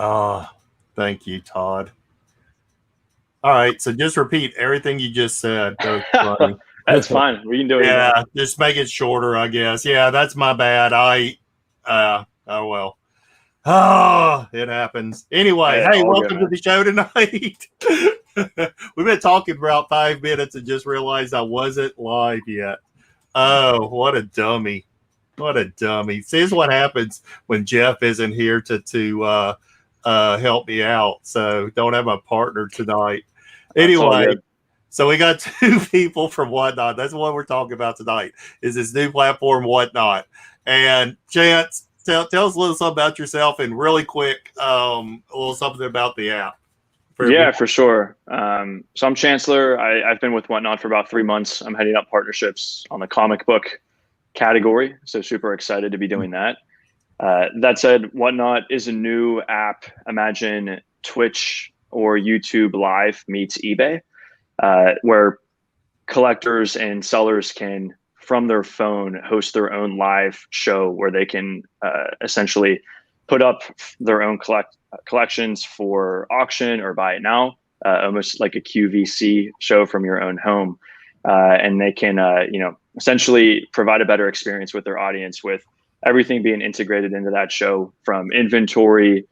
Oh, thank you, Todd. All right, so just repeat everything you just said. That was funny. That's fine. We can do it again. Yeah, just make it shorter, I guess. Yeah, that's my bad. Oh well. Oh, it happens. Anyway, Yeah, hey, all good, welcome to man. the show tonight. We've been talking for about 5 minutes and just realized I wasn't live yet. Oh, what a dummy. What a dummy. See, this is what happens when Jeff isn't here to help me out. So don't have a partner tonight. That's all Anyway, good. so we got two people from WhatNot. That's what we're talking about tonight. Is this new platform WhatNot? And Chance, tell us a little something about yourself and really quick, a little something about the app. For Yeah, everyone. for sure. So I'm Chancellor. I've been with WhatNot for about 3 months. I'm heading up partnerships on the comic book category. So super excited to be doing that. That said, WhatNot is a new app. Imagine Twitch or YouTube Live meets eBay, where collectors and sellers can, from their phone, host their own live show where they can essentially put up their own collections for auction or buy it now, almost like a QVC show from your own home. And they can, essentially provide a better experience with their audience with everything being integrated into that show, from inventory,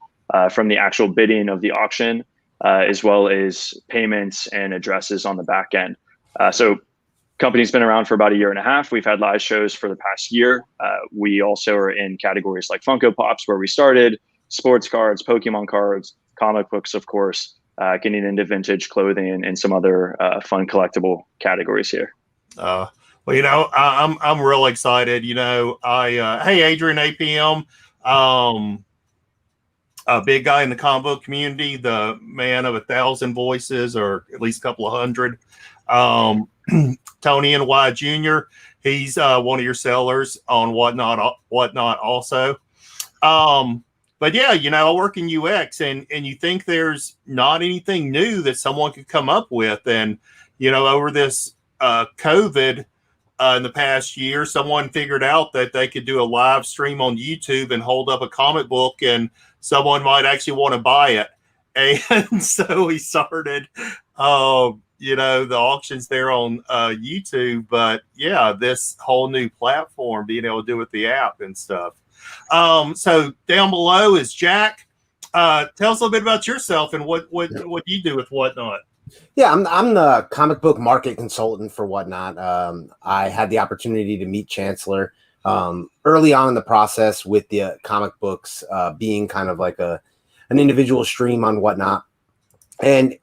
from the actual bidding of the auction, as well as payments and addresses on the back end. So company's been around for about a year and a half. We've had live shows for the past year. We also are in categories like Funko Pops, where we started, sports cards, Pokemon cards, comic books, of course, getting into vintage clothing and some other fun collectible categories here. Well, I'm real excited. Hey, Adrian APM, a big guy in the comic book community, the man of 1,000 voices, or at least a couple of hundred. Tony NY Jr., he's one of your sellers on WhatNot also. But yeah, I work in UX, and you think there's not anything new that someone could come up with. And, over this COVID in the past year, someone figured out that they could do a live stream on YouTube and hold up a comic book, and someone might actually want to buy it. And so he started, the auctions there on YouTube. But yeah, this whole new platform, being able to do with the app and stuff. So down below is Jack. Tell us a little bit about yourself and what you do with WhatNot. Yeah, I'm the comic book market consultant for WhatNot. I had the opportunity to meet Chancellor early on in the process with the comic books being kind of like an individual stream on WhatNot, and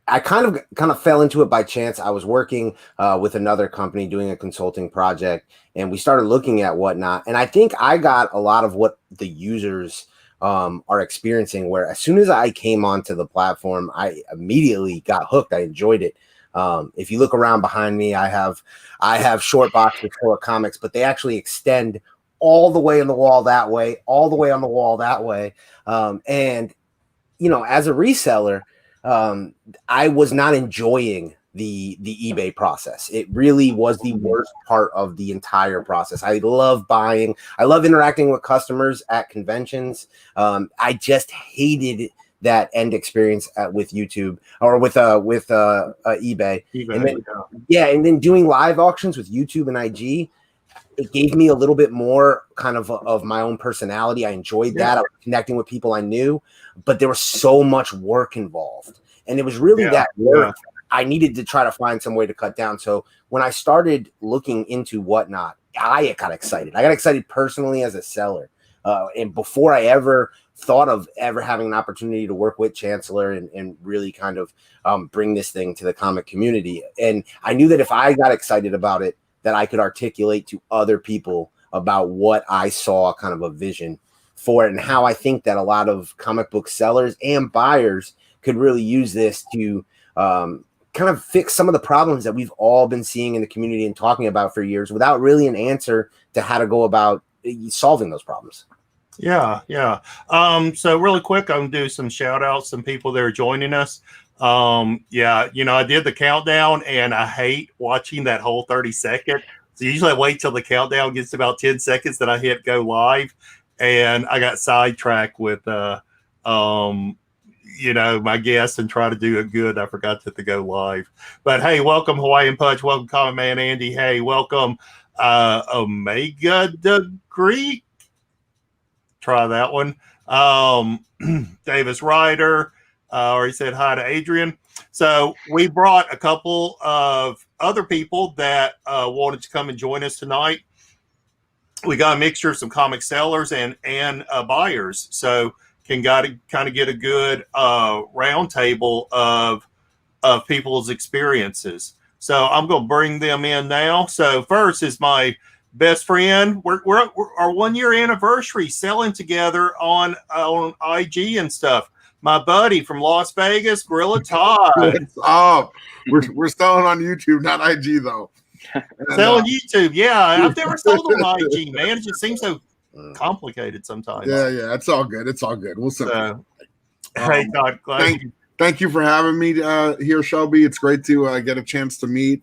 I kind of fell into it by chance. I was working with another company doing a consulting project, and we started looking at WhatNot, and I think I got a lot of what the users are experiencing, where as soon as I came onto the platform, I immediately got hooked. I enjoyed it. If you look around behind me, I have short boxes full of comics, but they actually extend all the way on the wall that way, all the way on the wall that way. And as a reseller, I was not enjoying the eBay process. It really was the worst part of the entire process. I love buying. I love interacting with customers at conventions. I just hated that end experience with YouTube or with eBay. And then, and then doing live auctions with YouTube and IG, it gave me a little bit more kind of my own personality. I enjoyed that. I was connecting with people I knew, but there was so much work involved. And it was really that work I needed to try to find some way to cut down. So when I started looking into WhatNot, I got excited. I got excited personally as a seller. And before I ever thought of ever having an opportunity to work with Chancellor and really kind of bring this thing to the comic community. And I knew that if I got excited about it, that I could articulate to other people about what I saw, kind of a vision for it, and how I think that a lot of comic book sellers and buyers could really use this to kind of fix some of the problems that we've all been seeing in the community and talking about for years without really an answer to how to go about solving those problems. Yeah. So really quick, I'm going to do some shout outs, some people that are joining us. I did the countdown, and I hate watching that whole 30-second. So usually I wait till the countdown gets to about 10 seconds, then I hit go live. And I got sidetracked with my guest and try to do it good. I forgot to go live. But hey, welcome Hawaiian Punch. Welcome Common Man Andy. Hey, welcome Omega Degree. Try that one. Davis Ryder. Or he said hi to Adrian. So we brought a couple of other people that wanted to come and join us tonight. We got a mixture of some comic sellers and buyers. So can kind of get a good round table of people's experiences. So I'm going to bring them in now. So first is my best friend. We're our 1 year anniversary selling together on IG and stuff. My buddy from Las Vegas, Gorilla Todd. What's up? We're selling on YouTube, not IG though. Selling YouTube, yeah. I've never sold on IG, man. It just seems so complicated sometimes. Yeah, it's all good. It's all good. We'll see. Hey, Todd, thank you for having me here, Shelby. It's great to get a chance to meet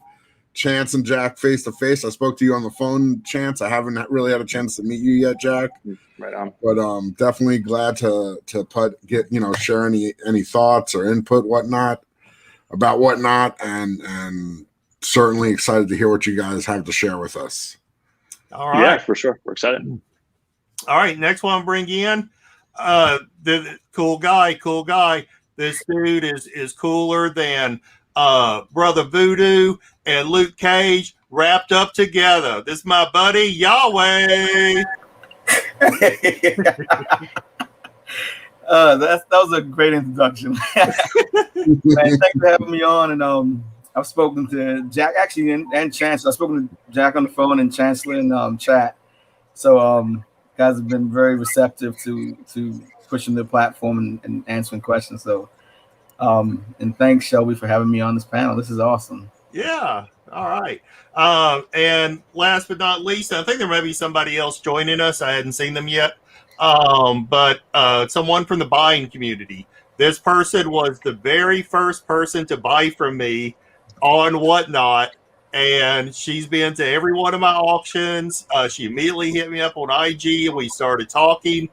Chance and Jack face to face. I spoke to you on the phone, Chance. I haven't really had a chance to meet you yet, Jack. Right on. But definitely glad to share any thoughts or input, whatnot, about whatnot, and certainly excited to hear what you guys have to share with us. All right. Yeah, for sure. We're excited. All right, next one I'll bring in. The cool guy. This dude is cooler than Brother Voodoo and Luke Cage wrapped up together. This is my buddy Yahweh. That was a great introduction. Man, thanks for having me on. And I've spoken to Jack actually and Chancellor. I've spoken to Jack on the phone and Chancellor in chat. So guys have been very receptive to pushing the platform and answering questions. So and thanks, Shelby, for having me on this panel. This is awesome. Yeah. All right. And last but not least, I think there may be somebody else joining us. I hadn't seen them yet. But someone from the buying community. This person was the very first person to buy from me on whatnot. And she's been to every one of my auctions. She immediately hit me up on IG and we started talking.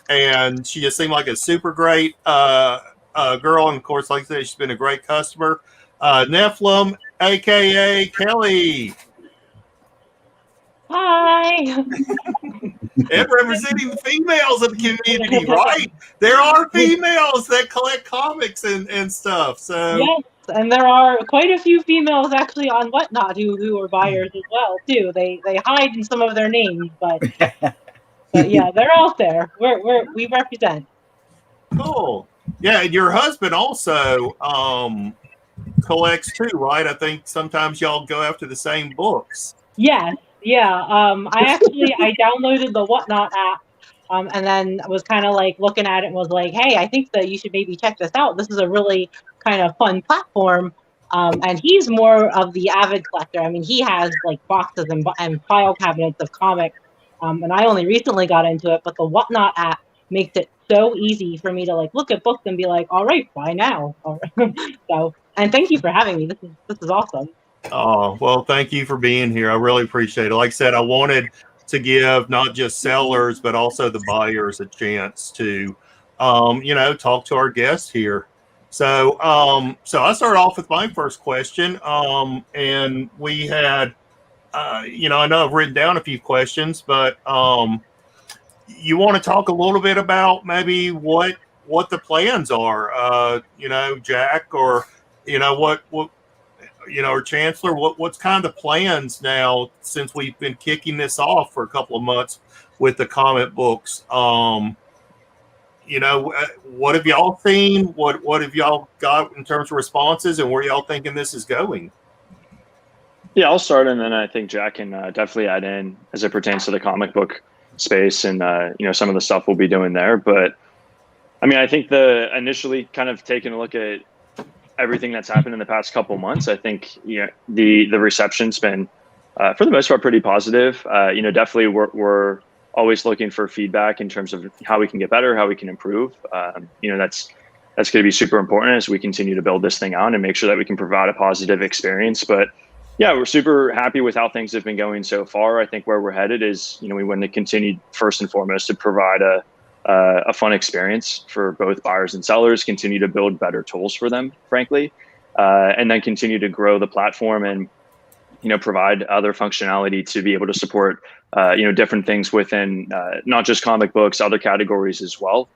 And she just seemed like a super great girl. And of course, like I said, she's been a great customer. Nephilim, aka Kelly. Hi. And representing the females of the community, right? There are females that collect comics and stuff. So Yes, and there are quite a few females actually on whatnot who are buyers as well too. They hide in some of their names, but yeah, they're out there. We represent. cool. Yeah, and your husband also collects too, right? I think sometimes y'all go after the same books. Yes, yeah. I downloaded the WhatNot app, and then was kind of like looking at it and was like, hey, I think that you should maybe check this out. This is a really kind of fun platform. And he's more of the avid collector. I mean, he has like boxes and file cabinets of comics. And I only recently got into it, but the WhatNot app makes it so easy for me to like look at books and be like, all right, buy now. So, and thank you for having me. This is awesome. Oh, well, thank you for being here. I really appreciate it. Like I said, I wanted to give not just sellers, but also the buyers a chance to, talk to our guests here. So I start off with my first question. And we had, I know I've written down a few questions, but you want to talk a little bit about maybe what the plans are, Jack, or, or Chancellor, what's kind of the plans now since we've been kicking this off for a couple of months with the comic books? What have y'all seen? What have y'all got in terms of responses, and where y'all thinking this is going? Yeah, I'll start, and then I think Jack can definitely add in as it pertains to the comic book space and some of the stuff we'll be doing there. But I mean, I think initially kind of taking a look at everything that's happened in the past couple months, I think the reception's been for the most part pretty positive. Definitely we're always looking for feedback in terms of how we can get better, how we can improve. That's going to be super important as we continue to build this thing out and make sure that we can provide a positive experience. But yeah, we're super happy with how things have been going so far. I think where we're headed is, we want to continue first and foremost to provide a a fun experience for both buyers and sellers, continue to build better tools for them, frankly, and then continue to grow the platform and, provide other functionality to be able to support, different things within not just comic books, other categories as well.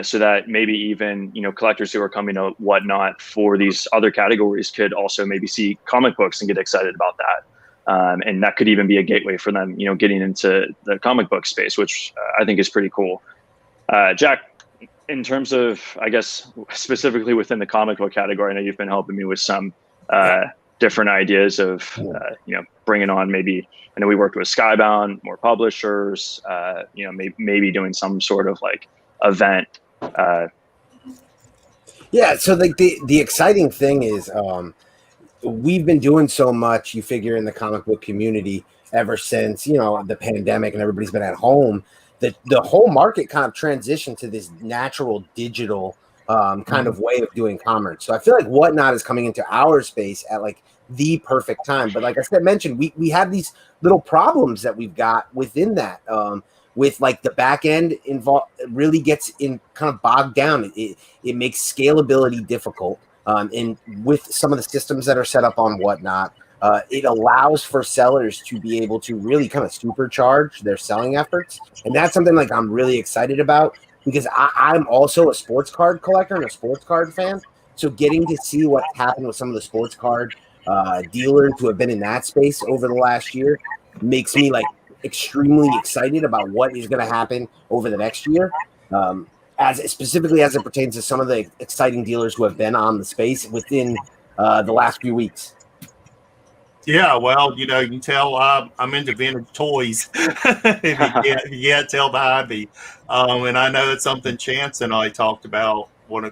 So that maybe even, collectors who are coming to WhatNot for these other categories could also maybe see comic books and get excited about that. And that could even be a gateway for them, getting into the comic book space, which I think is pretty cool. Jack, in terms of, I guess, specifically within the comic book category, I know you've been helping me with some different ideas of, bringing on maybe, I know we worked with Skybound, more publishers, maybe doing some sort of like event. Yeah, so like the exciting thing is we've been doing so much, you figure, in the comic book community ever since, the pandemic and everybody's been at home, that the whole market kind of transitioned to this natural digital kind of way of doing commerce. So I feel like WhatNot is coming into our space at like the perfect time. But like I said, mentioned, we have these little problems that we've got within that. With like the back end involved, really gets in kind of bogged down. It makes scalability difficult. And with some of the systems that are set up on WhatNot, it allows for sellers to be able to really kind of supercharge their selling efforts. And that's something like I'm really excited about, because I'm also a sports card collector and a sports card fan. So getting to see what's happened with some of the sports card dealers who have been in that space over the last year makes me like extremely excited about what is going to happen over the next year, specifically as it pertains to some of the exciting dealers who have been on the space within the last few weeks. Yeah, well, you can tell I'm into vintage toys. if you can't tell behind me, and I know it's something Chance and I talked about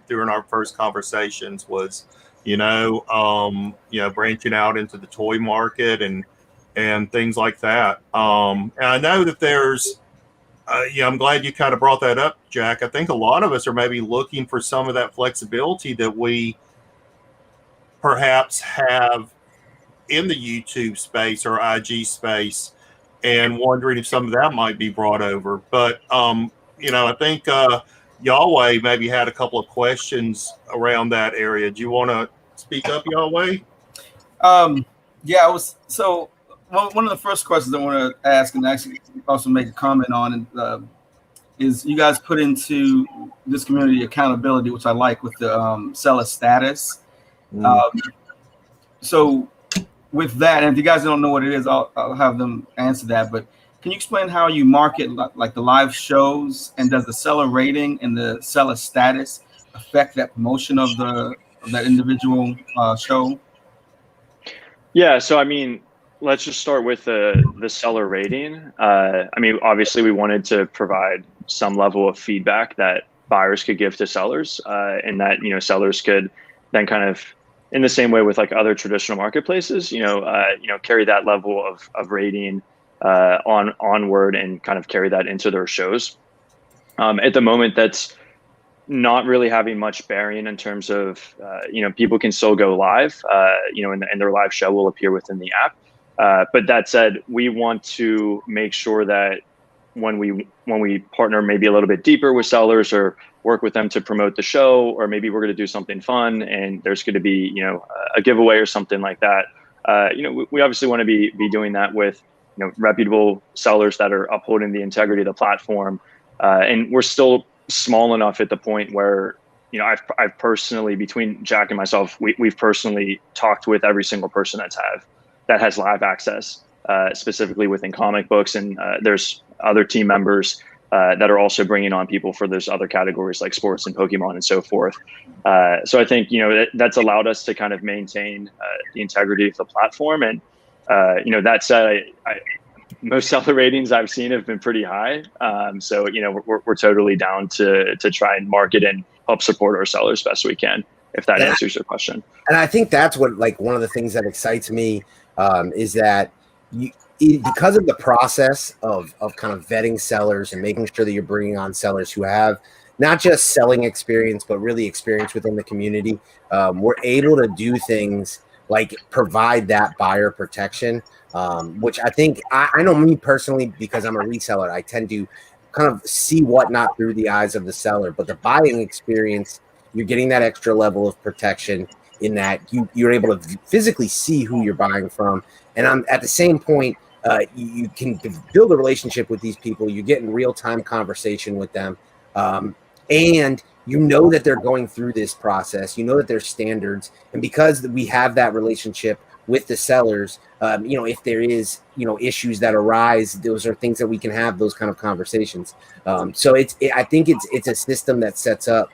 during our first conversations was, branching out into the toy market and things like that. And I know that there's, I'm glad you kind of brought that up, Jack. I think a lot of us are maybe looking for some of that flexibility that we perhaps have in the YouTube space or IG space, and wondering if some of that might be brought over. But, I think Yahweh maybe had a couple of questions around that area. Do you want to speak up, Yahweh? Yeah, one of the first questions I want to ask, and actually also make a comment on, is you guys put into this community accountability, which I like, with the seller status. So with that, and if you guys don't know what it is, I'll have them answer that. But can you explain how you market like the live shows, and does the seller rating and the seller status affect that promotion of that individual show? Yeah, so I mean, let's just start with the seller rating. Obviously we wanted to provide some level of feedback that buyers could give to sellers, and that, sellers could then kind of, in the same way with like other traditional marketplaces, carry that level of rating onward and kind of carry that into their shows. At the moment, that's not really having much bearing in terms of, people can still go live, and their live show will appear within the app. But that said, we want to make sure that when we partner maybe a little bit deeper with sellers or work with them to promote the show, or maybe we're going to do something fun and there's going to be, a giveaway or something like that. We obviously want to be doing that with, reputable sellers that are upholding the integrity of the platform. And we're still small enough at the point where, I've personally, between Jack and myself, we've personally talked with every single person that has live access, specifically within comic books. And there's other team members that are also bringing on people for those other categories like sports and Pokemon and so forth. So I think, that's allowed us to kind of maintain the integrity of the platform. And, that said, most seller ratings I've seen have been pretty high. So, we're totally down to try and market and help support our sellers best we can, if that answers your question. And I think that's what, like, one of the things that excites me is that because of the process of kind of vetting sellers and making sure that you're bringing on sellers who have not just selling experience, but really experience within the community, we're able to do things like provide that buyer protection, which I think, I know me personally, because I'm a reseller, I tend to kind of see Whatnot through the eyes of the seller. But the buying experience, you're getting that extra level of protection in that you're able to physically see who you're buying from. And at the same point, you can build a relationship with these people. You get in real-time conversation with them. And you know that they're going through this process. You know that there's standards. And because we have that relationship with the sellers, if there is, issues that arise, those are things that we can have those kind of conversations. So I think it's a system that sets up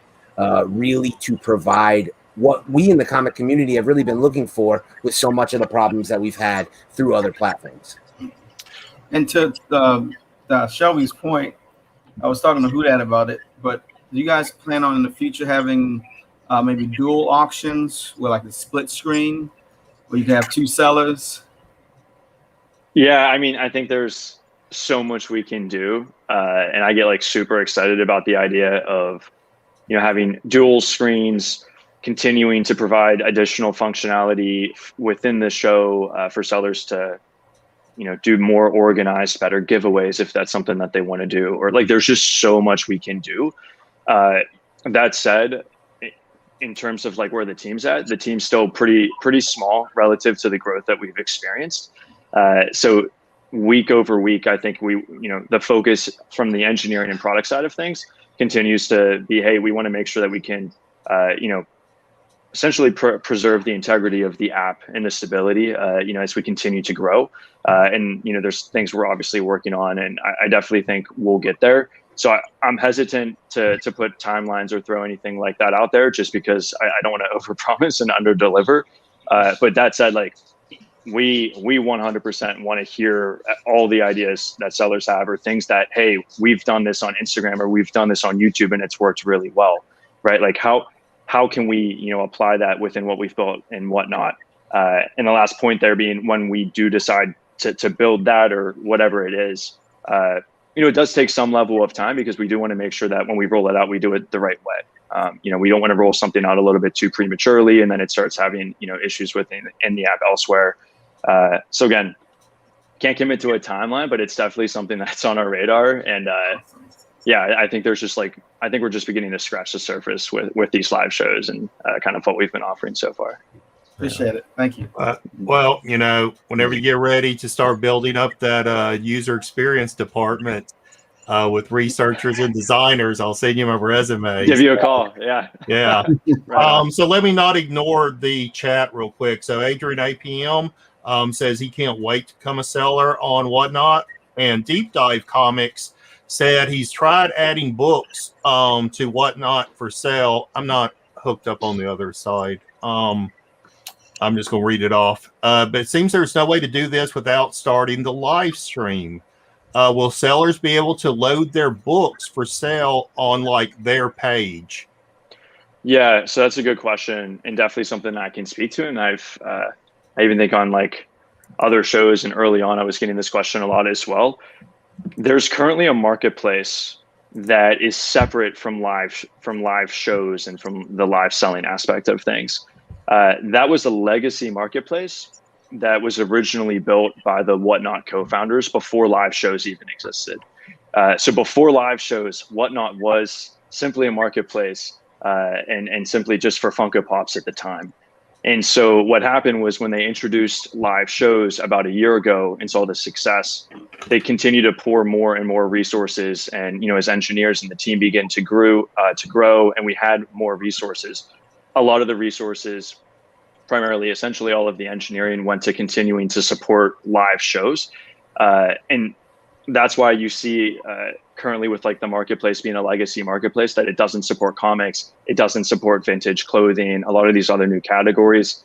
really to provide what we in the comic community have really been looking for with so much of the problems that we've had through other platforms. And to Shelby's point, I was talking to Houdat about it, but do you guys plan on in the future having maybe dual auctions with like a split screen where you can have two sellers? Yeah, I mean, I think there's so much we can do. And I get like super excited about the idea of, having dual screens, continuing to provide additional functionality within the show for sellers to, do more organized, better giveaways if that's something that they want to do, or like there's just so much we can do. That said, in terms of like where the team's at, the team's still pretty small relative to the growth that we've experienced. So week over week, I think the focus from the engineering and product side of things continues to be, hey, we want to make sure that we can, essentially preserve the integrity of the app and the stability, as we continue to grow. And there's things we're obviously working on, and I definitely think we'll get there. So I'm hesitant to put timelines or throw anything like that out there, just because I don't want to overpromise and underdeliver. But that said, like we 100% want to hear all the ideas that sellers have, or things that, hey, we've done this on Instagram or we've done this on YouTube and it's worked really well, right? Like how can we, apply that within what we've built and whatnot? And the last point there being, when we do decide to build that or whatever it is, it does take some level of time, because we do want to make sure that when we roll it out, we do it the right way. We don't want to roll something out a little bit too prematurely and then it starts having, issues in the app elsewhere. So again, can't commit to a timeline, but it's definitely something that's on our radar. And I think we're just beginning to scratch the surface with these live shows and kind of what we've been offering so far. Appreciate it. Thank you. Well, whenever you get ready to start building up that user experience department with researchers and designers, I'll send you my resume. Give you a call. Yeah. Yeah. Right. So let me not ignore the chat real quick. So Adrian APM says he can't wait to become a seller on WhatNot, and Deep Dive Comics said he's tried adding books to WhatNot for sale. I'm not hooked up on the other side. I'm just going to read it off. But it seems there's no way to do this without starting the live stream. Will sellers be able to load their books for sale on like their page? Yeah, so that's a good question, and definitely something I can speak to. And I even think on like other shows and early on, I was getting this question a lot as well. There's currently a marketplace that is separate from live shows and from the live selling aspect of things. That was a legacy marketplace that was originally built by the WhatNot co-founders before live shows even existed. So before live shows, WhatNot was simply a marketplace and simply just for Funko Pops at the time. And so what happened was, when they introduced live shows about a year ago and saw the success, they continued to pour more and more resources. And, as engineers and the team began to grow, and we had more resources. A lot of the resources, primarily, essentially all of the engineering, went to continuing to support live shows. And that's why you see currently with like the marketplace being a legacy marketplace, that it doesn't support comics, it doesn't support vintage clothing, a lot of these other new categories.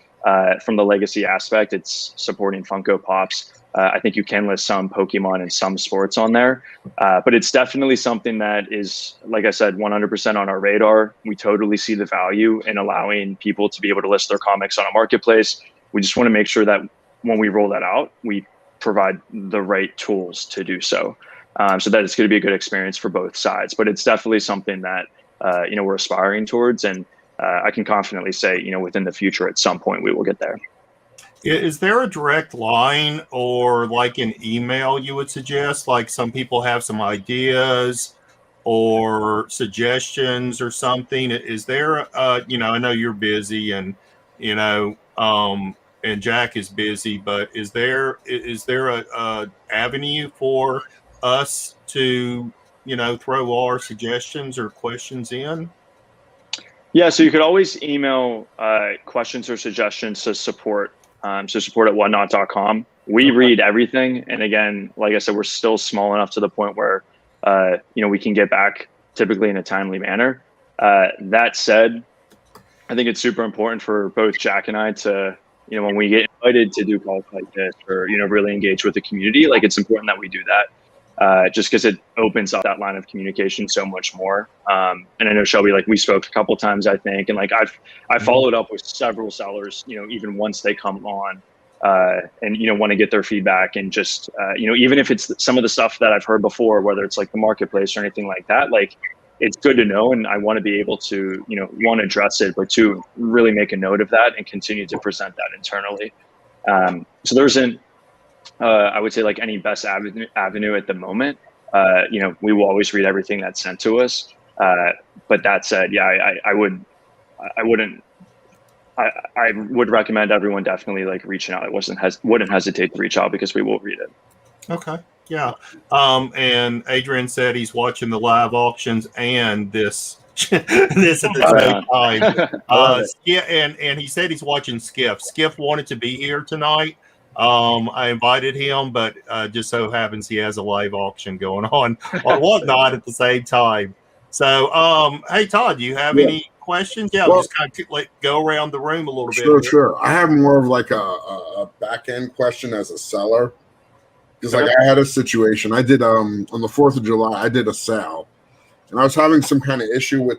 From the legacy aspect, it's supporting Funko Pops. I think you can list some Pokemon and some sports on there, but it's definitely something that is, like I said, 100% on our radar. We totally see the value in allowing people to be able to list their comics on a marketplace. We just want to make sure that when we roll that out, we provide the right tools to do so, so that it's going to be a good experience for both sides. But it's definitely something that we're aspiring towards, and I can confidently say, within the future, at some point, we will get there. Is there a direct line or like an email you would suggest? Like, some people have some ideas or suggestions or something? Is there, I know you're busy and, and Jack is busy, but is there a avenue for us to, throw our suggestions or questions in? Yeah, so you could always email questions or suggestions to support. So support at whatnot.com. We read everything. And again, like I said, we're still small enough to the point where, we can get back typically in a timely manner. That said, I think it's super important for both Jack and I to, when we get invited to do calls like this or, really engage with the community, like it's important that we do that. Just because it opens up that line of communication so much more. And I know Shelby, like we spoke a couple times, I think, and like I followed up with several sellers, even once they come on, and want to get their feedback and just even if it's some of the stuff that I've heard before, whether it's like the marketplace or anything like that, like it's good to know, and I want to be able to one, address it, but two, really make a note of that and continue to present that internally. So there isn't I would say like any best avenue at the moment. We will always read everything that's sent to us. But that said, yeah, I would recommend everyone definitely like reaching out. I wouldn't hesitate to reach out because we will read it. Okay. Yeah. And Adrian said he's watching the live auctions and this at the same time. Yeah, and he said he's watching Skiff. Skiff wanted to be here tonight. I invited him, but just so happens he has a live auction going on WhatNot at the same time. So, hey Todd, do you have any questions? Yeah, well, just kind of go around the room a little bit. Sure. I have more of like a back end question as a seller. Because like I had a situation, I did on the 4th of July, I did a sale, and I was having some kind of issue with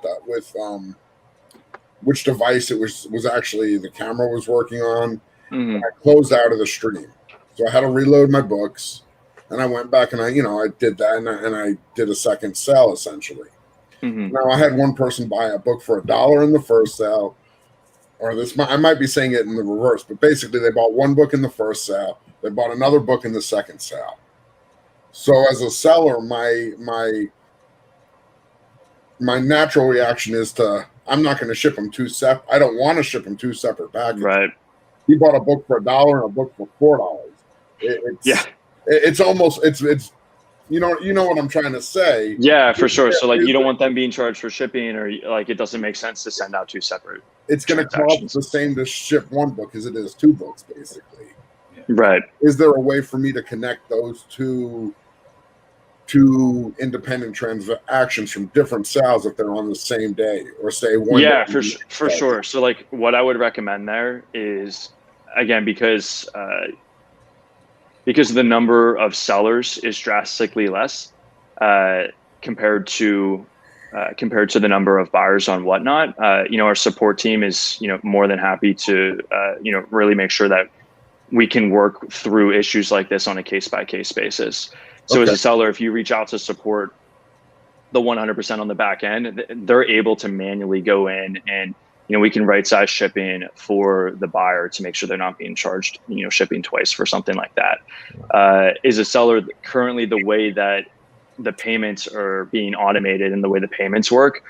which device it was actually the camera was working on. Mm-hmm. I closed out of the stream, so I had to reload my books, and I went back and I did that, and I did a second sale essentially. Mm-hmm. Now I had one person buy a book for $1 in the first sale, or I might be saying it in the reverse, but basically they bought one book in the first sale. They bought another book in the second sale. So as a seller, my natural reaction is I'm not going to ship them two separate. I don't want to ship them two separate packages. Right. He bought a book for $1 and a book for $4. It's almost you know what I'm trying to say. Yeah, for sure. So like you don't want them being charged for shipping, or like it doesn't make sense to send out two separate. It's going to cost the same to ship one book as it is two books, basically. Right. Is there a way for me to connect those two independent transactions from different sales if they're on the same day, or say one? Yeah, for sure. So like what I would recommend there is, again, because the number of sellers is drastically less compared to the number of buyers on WhatNot. Our support team is more than happy to really make sure that we can work through issues like this on a case-by-case basis. So as a seller, if you reach out to support the 100% on the back end, they're able to manually go in and, we can right-size shipping for the buyer to make sure they're not being charged, shipping twice for something like that. As a seller, currently the way that the payments are being automated and the way the payments work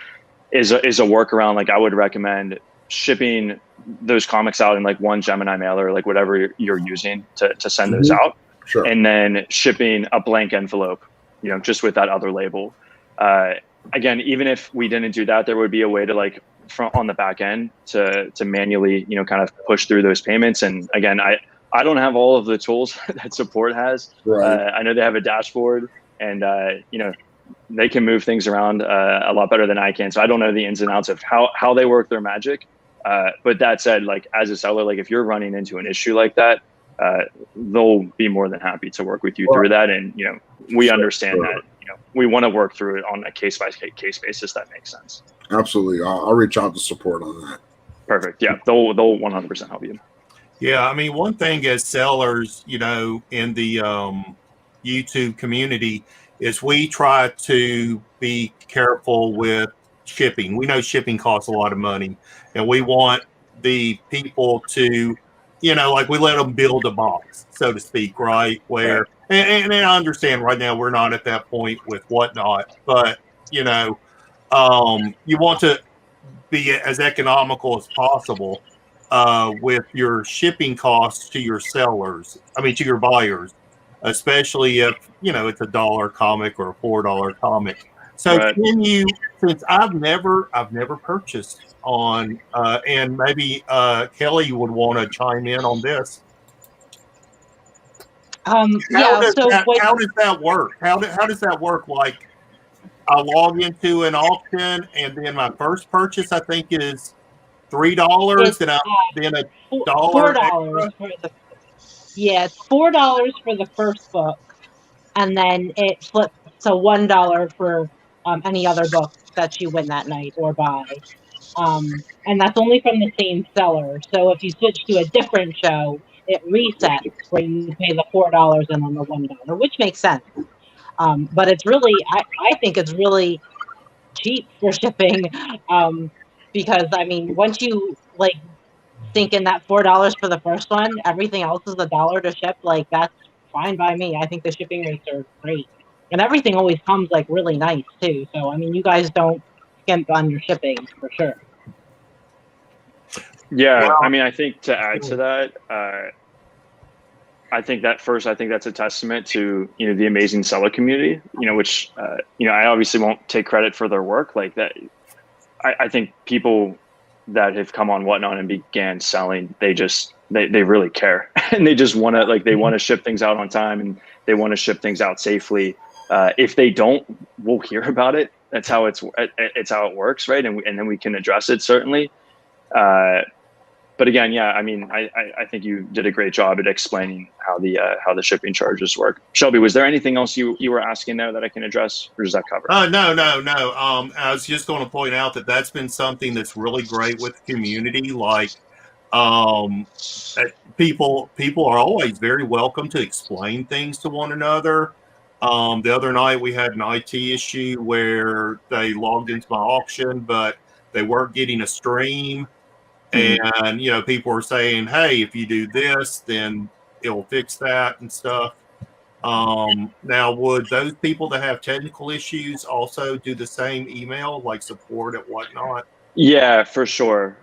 is a workaround. Like I would recommend shipping those comics out in like one Gemini mailer, like whatever you're using to send those out. Sure. And then shipping a blank envelope, just with that other label. Again, even if we didn't do that, there would be a way to like on the back end to manually, kind of push through those payments. And again, I don't have all of the tools that support has. Right. I know they have a dashboard and, they can move things around a lot better than I can. So I don't know the ins and outs of how they work their magic. But that said, like as a seller, like if you're running into an issue like that, they'll be more than happy to work with you through that. And, we understand that, we want to work through it on a case by case basis. That makes sense. Absolutely. I'll reach out to support on that. Perfect. Yeah. They'll 100% help you. Yeah. I mean, one thing as sellers, in the YouTube community is we try to be careful with shipping. We know shipping costs a lot of money, and we want the people to, like we let them build a box, so to speak, right? Where, and I understand right now we're not at that point with WhatNot, but you know, you want to be as economical as possible with your shipping costs to your sellers. I mean, to your buyers, especially if it's $1 comic or a $4 comic. So Right. can you? Since I've never purchased on, and maybe Kelly would want to chime in on this. Yeah. So how does that work? How does that work? Like, I log into an auction, and then my first purchase, I think, is $3, and then a dollar $4 extra. for the it's $4 for the first book, and then it flips to $1 for any other book that you win that night or buy. And that's only from the same seller. So if you switch to a different show, it resets where you pay the $4 and then the $1, which makes sense. But it's really, I think it's really cheap for shipping, because I mean, once you like sink in that $4 for the first one, everything else is $1 to ship. Like, that's fine by me. I think the shipping rates are great, and everything always comes like really nice too. So I mean, you guys don't skimp on your shipping for sure. Yeah, Well, I mean, I think to add to that, I think that's a testament to the amazing seller community. Which I obviously won't take credit for their work like that. I think people that have come on WhatNot and began selling, they really care, and they just want to they want to ship things out on time, and they want to ship things out safely. If they don't, we'll hear about it. That's how it's how it works, right? And then we can address it, certainly. But again, yeah, I mean, I think you did a great job at explaining how the shipping charges work. Shelby, was there anything else you were asking there that I can address, or does that cover? No. I was just going to point out that that's been something that's really great with the community. Like, people are always very welcome to explain things to one another. The other night we had an IT issue where they logged into my auction, but they weren't getting a stream. And people were saying, hey, if you do this, then it'll fix that and stuff. Now, would those people that have technical issues also do the same email, like support at WhatNot? Yeah, for sure.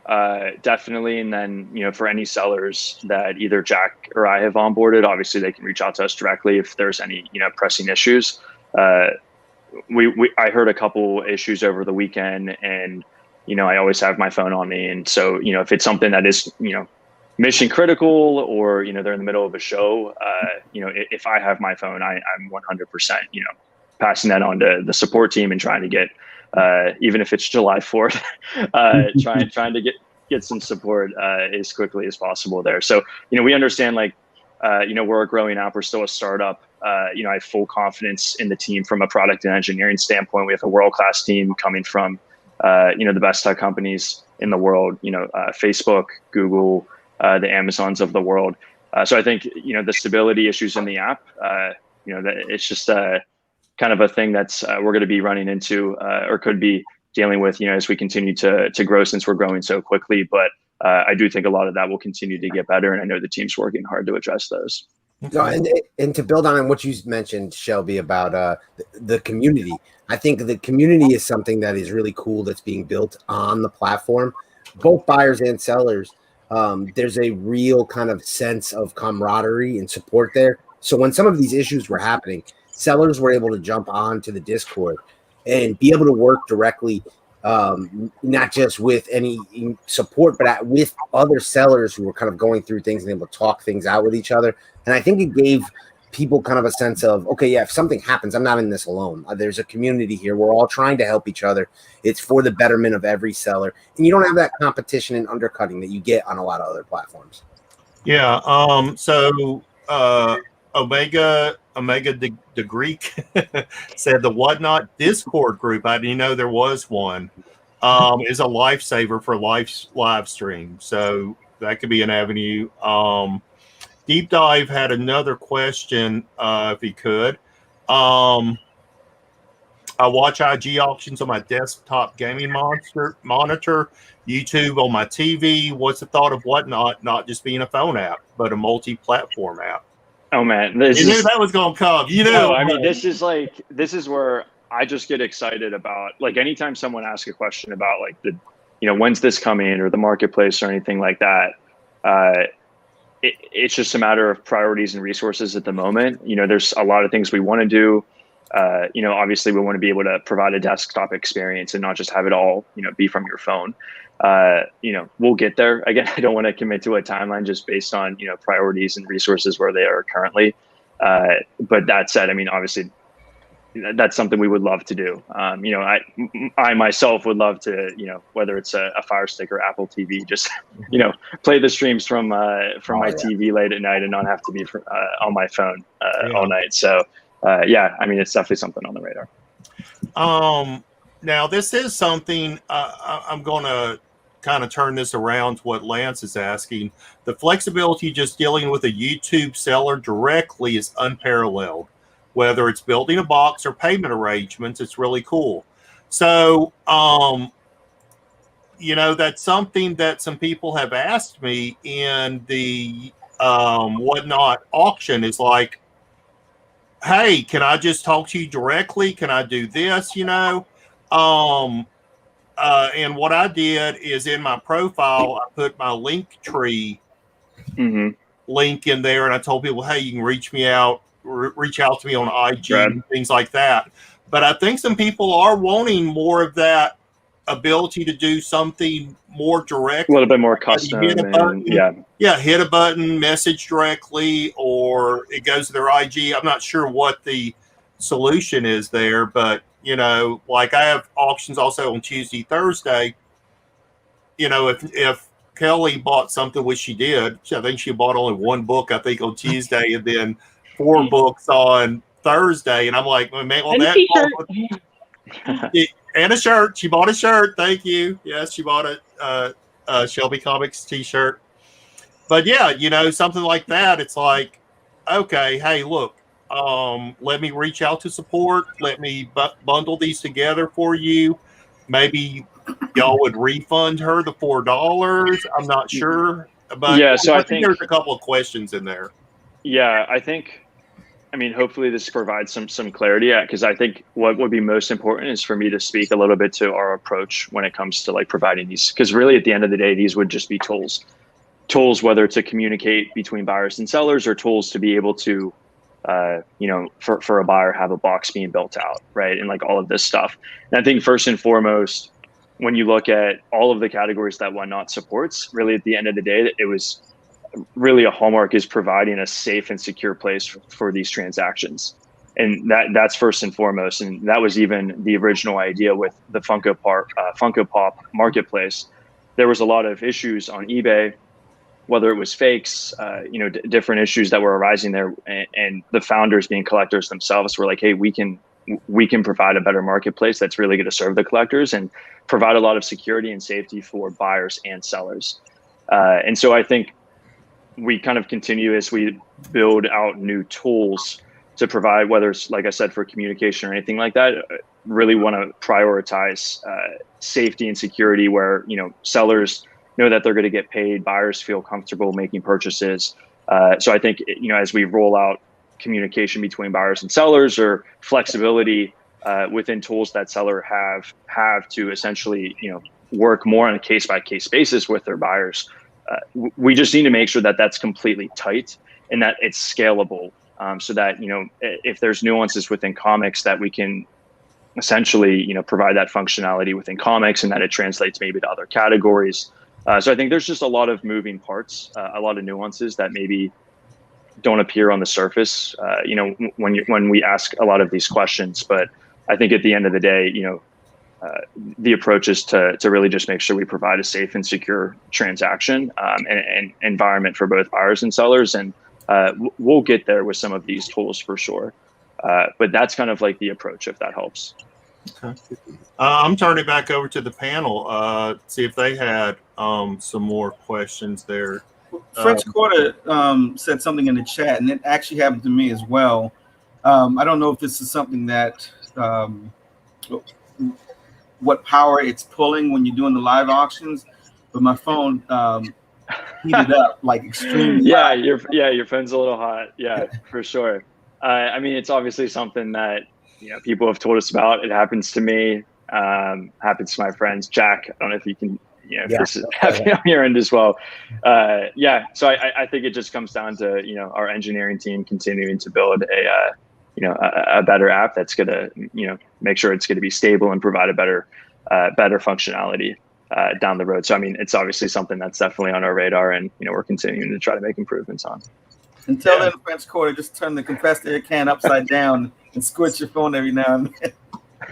Definitely. And then, for any sellers that either Jack or I have onboarded, obviously they can reach out to us directly if there's any, pressing issues. I heard a couple issues over the weekend, and I always have my phone on me. And so, if it's something that is, mission critical, or, they're in the middle of a show, if I have my phone, I'm 100%, passing that on to the support team and trying to get, even if it's July 4th, trying to get some support as quickly as possible there. So, we understand, we're a growing app, we're still a startup. I have full confidence in the team from a product and engineering standpoint. We have a world-class team coming from, the best tech companies in the world, Facebook, Google, the Amazons of the world. So I think, the stability issues in the app, that it's just kind of a thing that's we're going to be running into or could be dealing with, as we continue to grow, since we're growing so quickly. But I do think a lot of that will continue to get better, and I know the team's working hard to address those. No, and to build on what you mentioned, Shelby, about the community, I think the community is something that is really cool that's being built on the platform. Both buyers and sellers, there's a real kind of sense of camaraderie and support there. So when some of these issues were happening, sellers were able to jump onto the Discord and be able to work directly, not just with any support, but with other sellers who were kind of going through things and able to talk things out with each other. And I think it gave people kind of a sense of, okay, yeah, if something happens, I'm not in this alone. There's a community here. We're all trying to help each other. It's for the betterment of every seller. And you don't have that competition and undercutting that you get on a lot of other platforms. Yeah. So Omega the Greek said the WhatNot Discord group, I didn't know there was one, is a lifesaver for live stream. So that could be an avenue. Deep Dive had another question, if he could. I watch IG auctions on my desktop gaming monitor, YouTube on my TV. What's the thought of WhatNot not just being a phone app, but a multi-platform app? Oh man, You knew that was going to come. You know, no, I mean, this is where I just get excited about, like, anytime someone asks a question about like the, when's this coming or the marketplace or anything like that. It's just a matter of priorities and resources at the moment. There's a lot of things we want to do. Obviously we want to be able to provide a desktop experience and not just have it all, be from your phone. We'll get there. Again, I don't want to commit to a timeline just based on, priorities and resources where they are currently. But that said, I mean, obviously that's something we would love to do. I myself would love to, whether it's a Fire Stick or Apple TV, just, play the streams from my TV late at night and not have to be on my phone all night. So, yeah, I mean, it's definitely something on the radar. Now this is something I'm going to kind of turn this around to what Lance is asking. The flexibility just dealing with a YouTube seller directly is unparalleled. Whether it's building a box or payment arrangements, it's really cool. So, that's something that some people have asked me in the WhatNot auction is like, hey, can I just talk to you directly? Can I do this? And what I did is in my profile, I put my link tree link in there, and I told people, hey, you can reach out to me on IG and things like that. But I think some people are wanting more of that ability to do something more direct, a little bit more custom. Hit a button, message directly, or it goes to their IG. I'm not sure what the solution is there, but like I have auctions also on Tuesday, Thursday. If Kelly bought something, which she did, I think she bought only one book, I think, on Tuesday, and then 4 books on Thursday, and I'm like, man, well, and and a shirt. She bought a shirt. Thank you. Yes, she bought a Shelby Comics t-shirt. But yeah, something like that. It's like, okay, hey, look, let me reach out to support. Let me bundle these together for you. Maybe y'all would refund her the $4. I'm not sure, but yeah. So I think there's a couple of questions in there. Yeah, I mean, hopefully this provides some clarity, because I think what would be most important is for me to speak a little bit to our approach when it comes to like providing these, because really at the end of the day, these would just be tools, whether to communicate between buyers and sellers or tools to be able to, for a buyer, have a box being built out, right? And like all of this stuff. And I think first and foremost, when you look at all of the categories that WhatNot supports, really at the end of the day, it was really a hallmark is providing a safe and secure place for these transactions. And that's first and foremost. And that was even the original idea with the Funko Pop marketplace. There was a lot of issues on eBay, whether it was fakes, different issues that were arising there. And the founders, being collectors themselves, were like, hey, we can provide a better marketplace that's really going to serve the collectors and provide a lot of security and safety for buyers and sellers. And so I think we kind of continue as we build out new tools to provide, whether it's, like I said, for communication or anything like that, really want to prioritize safety and security where, sellers know that they're going to get paid, buyers feel comfortable making purchases. So I think, as we roll out communication between buyers and sellers, or flexibility within tools that seller have to essentially, work more on a case-by-case basis with their buyers, we just need to make sure that that's completely tight and that it's scalable, so that, if there's nuances within comics, that we can essentially, provide that functionality within comics and that it translates maybe to other categories. So I think there's just a lot of moving parts, a lot of nuances that maybe don't appear on the surface, when we ask a lot of these questions. But I think at the end of the day, the approach is to really just make sure we provide a safe and secure transaction and environment for both buyers and sellers. And we'll get there with some of these tools for sure. But that's kind of like the approach, if that helps. Okay. I'm turning it back over to the panel, see if they had some more questions there. French Quarter said something in the chat, and it actually happened to me as well. I don't know if this is something that what power it's pulling when you're doing the live auctions, but my phone heated up like extremely hot. Your phone's a little hot. Yeah, for sure. I mean, it's obviously something that people have told us about. It happens to me, happens to my friends. Jack, I don't know if you can, if this is happening on your end as well. So I think it just comes down to, our engineering team continuing to build a better app that's going to, make sure it's going to be stable and provide a better functionality down the road. So, I mean, it's obviously something that's definitely on our radar, and, we're continuing to try to make improvements on. Until then, French Quarter, just turn the compressed air can upside down and squirt your phone every now and then.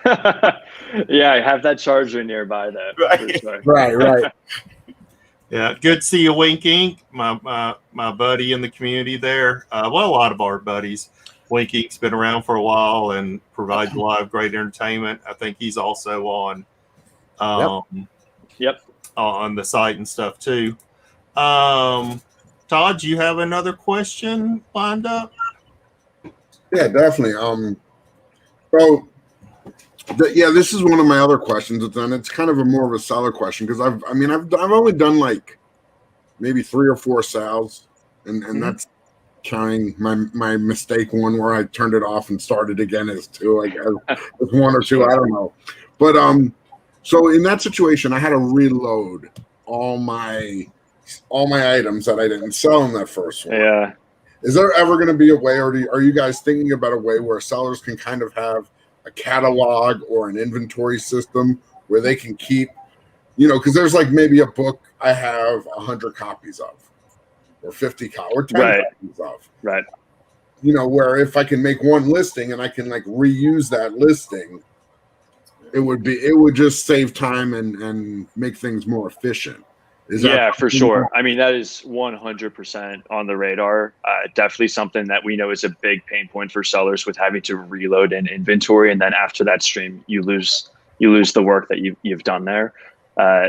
I have that charger nearby though. Right. Sure. Right. Yeah, good to see you, Wink Inc., my buddy in the community there. A lot of our buddies. Wink Inc.'s been around for a while and provides a lot of great entertainment. I think he's also on on the site and stuff too. Todd, do you have another question lined up? Yeah, definitely. This is one of my other questions, and it's kind of more of a seller question, because I've only done like maybe 3 or 4 sales, and that's counting my mistake one where I turned it off and started again as 2, I guess, with 1 or 2, I don't know. But so in that situation, I had to reload all my items that I didn't sell in that first one. Yeah. Is there ever going to be a way, or are you guys thinking about a way where sellers can kind of have a catalog or an inventory system where they can keep, because there's like maybe a book I have 100 copies of, or 50 or 10 copies of. Right. Where if I can make one listing and I can like reuse that listing, it would just save time and make things more efficient. For sure. I mean, that is 100% on the radar. Definitely something that we know is a big pain point for sellers, with having to reload an inventory, and then after that stream, you lose the work that you've done there.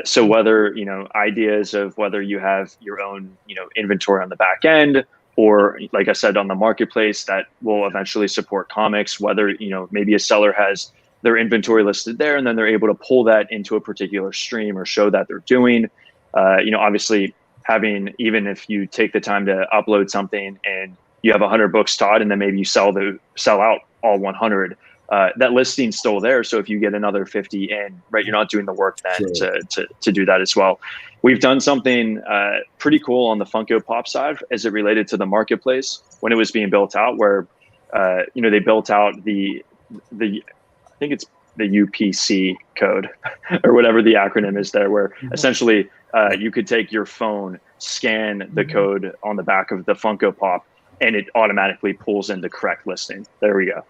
So whether ideas of whether you have your own inventory on the back end, or like I said, on the marketplace that will eventually support comics, whether maybe a seller has their inventory listed there, and then they're able to pull that into a particular stream or show that they're doing. Obviously having, even if you take the time to upload something and you have 100 books, Todd, and then maybe you sell out all 100, that listing's still there. So if you get another 50 in, right, you're not doing the work then to do that as well. We've done something pretty cool on the Funko Pop side as it related to the marketplace when it was being built out, where they built out the I think it's the UPC code or whatever the acronym is there, where essentially you could take your phone, scan the code on the back of the Funko Pop, and it automatically pulls in the correct listing. There we go.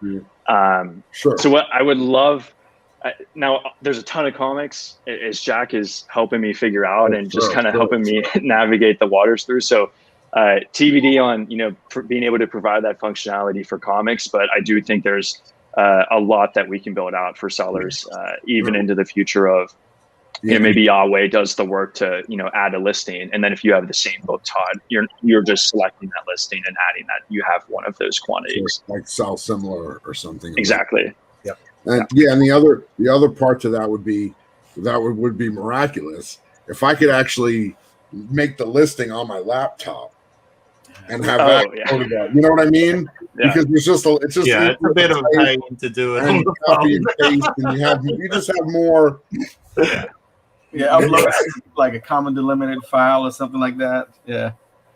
Sure. So what I would love, now there's a ton of comics as Jack is helping me figure out and just kind of helping me navigate the waters through. So TBD on, being able to provide that functionality for comics, but I do think there's a lot that we can build out for sellers, even into the future of, maybe Yahweh does the work to, add a listing. And then if you have the same book, Todd, you're just selecting that listing and adding that you have one of those quantities. Like sell similar or something. Exactly. Yep. And and the other part to that would be, would be miraculous if I could actually make the listing on my laptop and have that. You know what I mean? Yeah. Because it's a bit of pain to do it. And copy and paste, and you just have more. Upload like a common delimited file or something like that.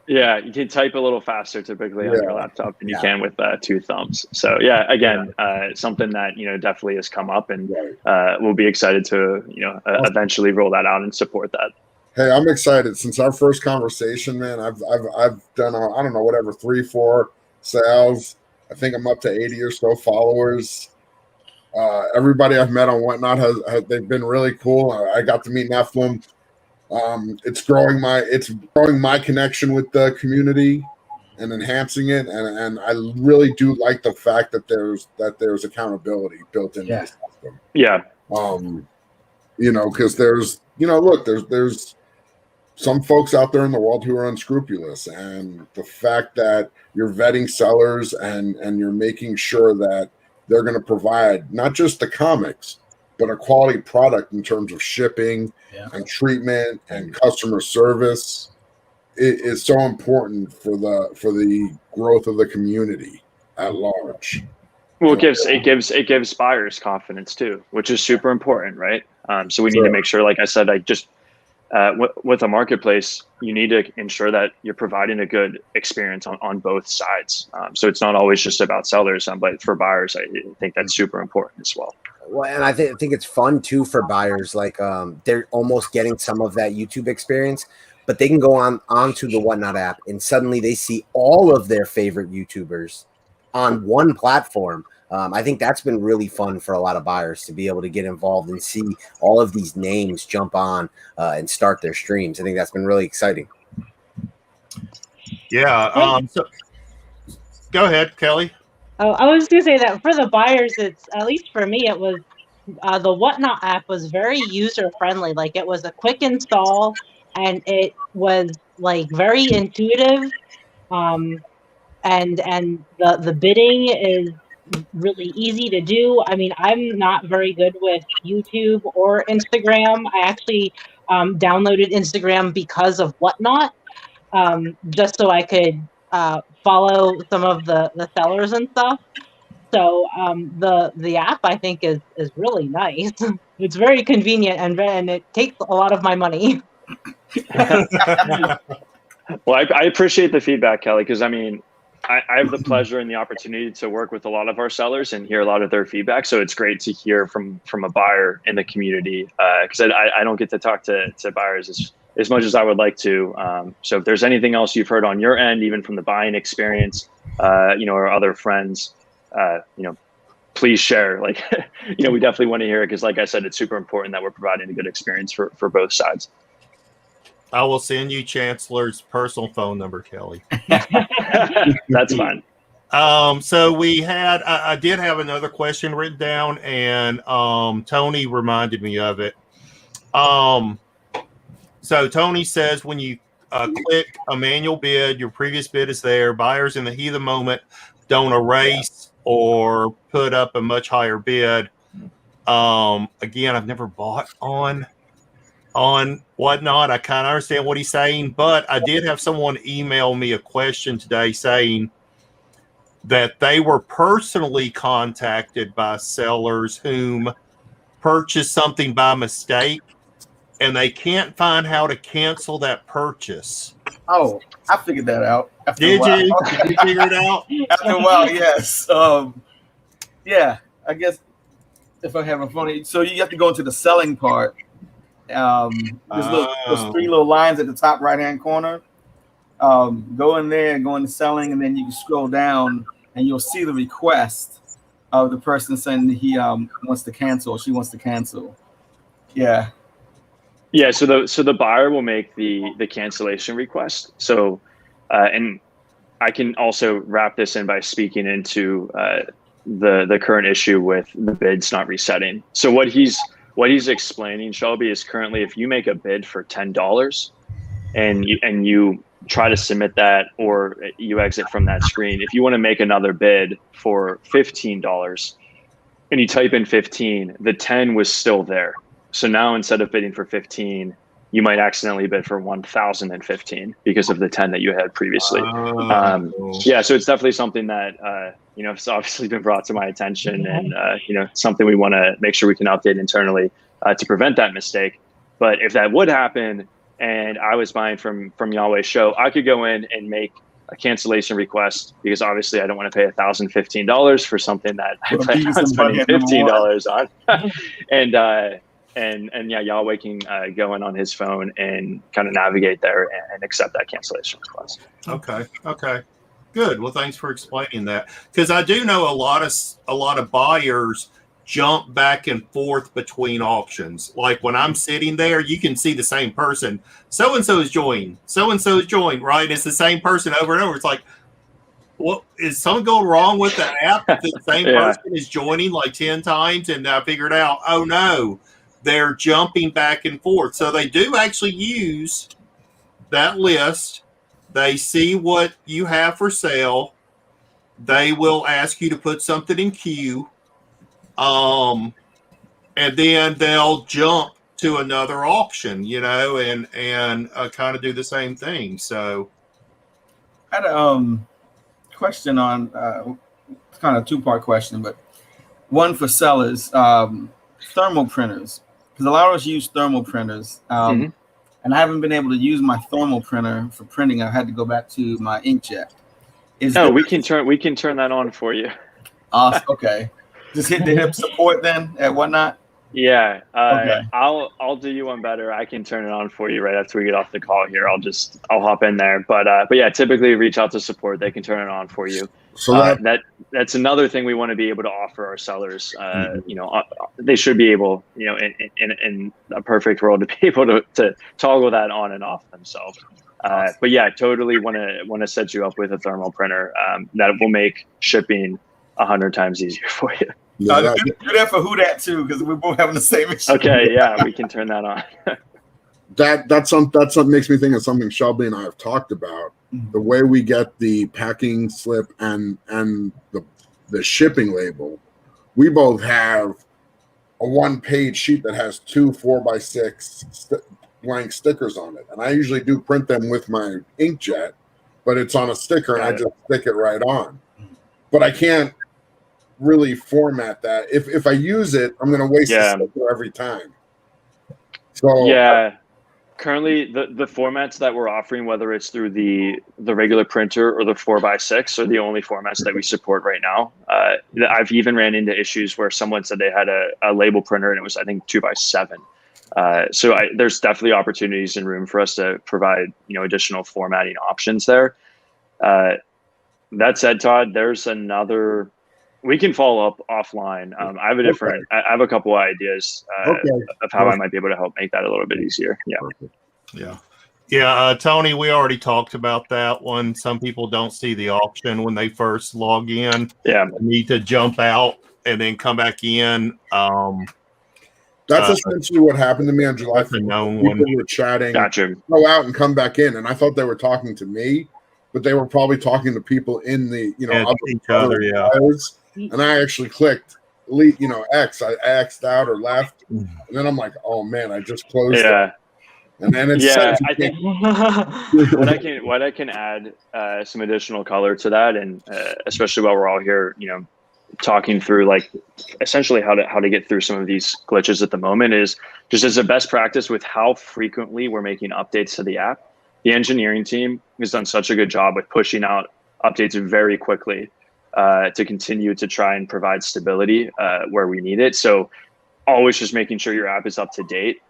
Yeah, you can type a little faster typically on your laptop than you can with 2 thumbs. So again, something that definitely has come up, and we'll be excited to eventually roll that out and support that. Hey, I'm excited. Since our first conversation, man, I've done I don't know, whatever, 3-4 sales. I think I'm up to 80 or so followers. Everybody I've met on WhatNot has they've been really cool. I got to meet Nephilim. It's growing my connection with the community and enhancing it, and I really do like the fact that there's accountability built into the system. Yeah. Because there's some folks out there in the world who are unscrupulous, and the fact that you're vetting sellers and you're making sure that they're going to provide not just the comics, but a quality product in terms of shipping and treatment and customer service. It is so important for the growth of the community at large. Well, it gives buyers confidence too, which is super important, right? So we need to make sure, like I said, with a marketplace, you need to ensure that you're providing a good experience on both sides. So it's not always just about sellers, but for buyers, I think that's super important as well. Well, and I think it's fun too for buyers. Like they're almost getting some of that YouTube experience, but they can go onto the WhatNot app and suddenly they see all of their favorite YouTubers on one platform. I think that's been really fun for a lot of buyers to be able to get involved and see all of these names jump on and start their streams. I think that's been really exciting. Yeah. So go ahead, Kelly. Oh, I was going to say that for the buyers, it's, at least for me, it was the WhatNot app was very user friendly. Like it was a quick install and it was like very intuitive. And the bidding is really easy to do. I mean, I'm not very good with YouTube or Instagram. I actually downloaded Instagram because of WhatNot, just so I could follow some of the sellers and stuff. So the app I think is really nice. It's very convenient and it takes a lot of my money. Well, I appreciate the feedback, Kelly, because I mean, I have the pleasure and the opportunity to work with a lot of our sellers and hear a lot of their feedback. So it's great to hear from a buyer in the community, because I don't get to talk to buyers as much as I would like to. So if there's anything else you've heard on your end, even from the buying experience, or other friends, please share. Like, we definitely want to hear it because, like I said, it's super important that we're providing a good experience for both sides. I will send you Chancellor's personal phone number, Kelly. That's fine. So we had, I did have another question written down, and Tony reminded me of it. So Tony says when you click a manual bid, your previous bid is there. Buyers in the heat of the moment don't erase or put up a much higher bid. Again, I've never bought on WhatNot. I kind of understand what he's saying, but I did have someone email me a question today saying that they were personally contacted by sellers whom purchased something by mistake and they can't find how to cancel that purchase. Oh, I figured that out. Did you? Did you figure it out? After a while, yes. Yeah, I guess if I'm having fun. So you have to go into the selling part. Those three little lines at the top right-hand corner. Go in there and go into selling, and then you can scroll down and you'll see the request of the person saying he wants to cancel or she wants to cancel. Yeah. Yeah, so the buyer will make the cancellation request. So, and I can also wrap this in by speaking into the current issue with the bids not resetting. So what he's explaining, Shelby, is currently if you make a bid for $10 and you try to submit that or you exit from that screen, if you want to make another bid for $15 and you type in 15, the 10 was still there. So now instead of bidding for 15, you might accidentally bid for 1,015 because of the 10 that you had previously. Yeah, so it's definitely something that it's obviously been brought to my attention, and something we want to make sure we can update internally to prevent that mistake. But if that would happen, and I was buying from Yahweh's show, I could go in and make a cancellation request because obviously I don't want to pay $1,015 for something that I plan on spending $15 on, and yeah, Yahweh can go in on his phone and kind of navigate there and accept that cancellation request. Okay. Good. Well, thanks for explaining that, because I do know a lot of buyers jump back and forth between auctions. Like when I'm sitting there, you can see the same person. So-and-so is joined. So-and-so is joined, right? It's the same person over and over. It's like, what is something going wrong with the app? If the same person is joining like 10 times, and I figured out, oh no, they're jumping back and forth. So they do actually use that list. They see what you have for sale. They will ask you to put something in queue. And then they'll jump to another auction, and kind of do the same thing. So I had a question on it's kind of a two-part question, but one for sellers, thermal printers, because a lot of us use thermal printers, and I haven't been able to use my thermal printer for printing. I had to go back to my inkjet. We can turn that on for you. Awesome. Okay, just hit support then at WhatNot. Yeah, okay. I'll do you one better. I can turn it on for you right after we get off the call here. I'll hop in there. But yeah, typically reach out to support. They can turn it on for you. So that's another thing we want to be able to offer our sellers. You know, they should be able, you know, in a perfect world, to be able to toggle that on and off themselves. But yeah, totally want to set you up with a thermal printer that will make shipping 100 times easier for you. Do that for Who Dat too, because we're both having the same issue. Okay, yeah, we can turn that on. That's something makes me think of something Shelby and I have talked about. The way we get the packing slip and the shipping label, we both have a 1-page sheet that has 2 4x6 blank stickers on it, and I usually do print them with my inkjet, but it's on a sticker and I just stick it right on. But I can't really format that. If I use it, I'm going to waste the sticker every time. So yeah, currently the formats that we're offering, whether it's through the regular printer or the 4x6, are the only formats that we support right now. I've even ran into issues where someone said they had a label printer and it was, I think, 2x7. So there's definitely opportunities and room for us to provide, you know, additional formatting options there. That said, Todd, there's another. We can follow up offline. I have a couple of ideas of how I might be able to help make that a little bit easier. Yeah. Tony, we already talked about that one. Some people don't see the option when they first log in. Yeah, they need to jump out and then come back in. That's essentially what happened to me on July 4th. People were chatting, go out and come back in, and I thought they were talking to me, but they were probably talking to people in the other files. And I actually clicked, X. I X'd out or left, and then I'm like, oh man, I just closed it. And then it's I think what I can add some additional color to that, and especially while we're all here, you know, talking through like essentially how to get through some of these glitches at the moment, is just as a best practice with how frequently we're making updates to the app. The engineering team has done such a good job with pushing out updates very quickly to continue to try and provide stability where we need it. So always just making sure your app is up to date,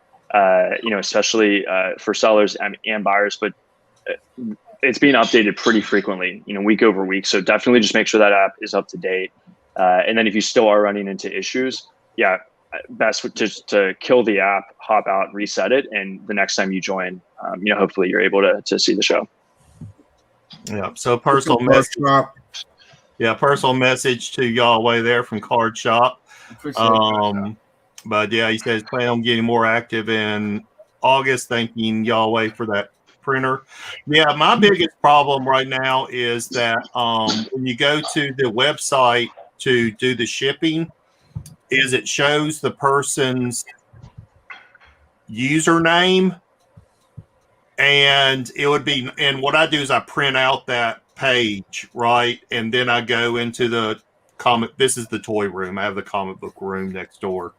you know, especially for sellers and buyers, but it's being updated pretty frequently, you know, week over week. So definitely just make sure that app is up to date. And then if you still are running into issues, best just to kill the app, hop out, reset it. And the next time you join, you know, hopefully you're able to see the show. Yeah. So personal message to Yahweh there from Card Shop. But yeah, he says plan on getting more active in August. Thanking Yahweh for that printer. Yeah, my biggest problem right now is that when you go to the website to do the shipping, is it shows the person's username, and it would be, and what I do is I print out that page, right, and then I go into the comic. This is the toy room. I have the comic book room next door,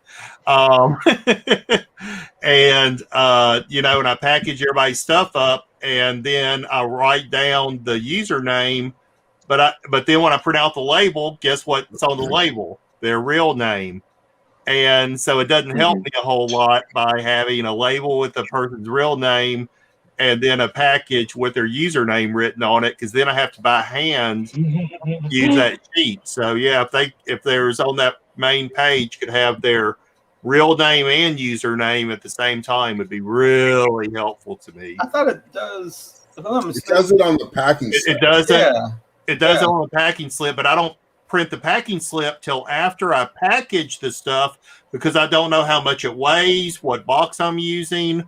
and you know, and I package everybody's stuff up, and then I write down the username. But then when I print out the label, guess what's on the label? Their real name. And so it doesn't help me a whole lot by having a label with the person's real name and then a package with their username written on it, because then I have to by hand use that sheet. So yeah, if there's on that main page could have their real name and username at the same time, would be really helpful to me. I thought it does. It does it on the packing slip. It does it. Yeah. It does on the packing slip, but I don't print the packing slip till after I package the stuff, because I don't know how much it weighs, what box I'm using,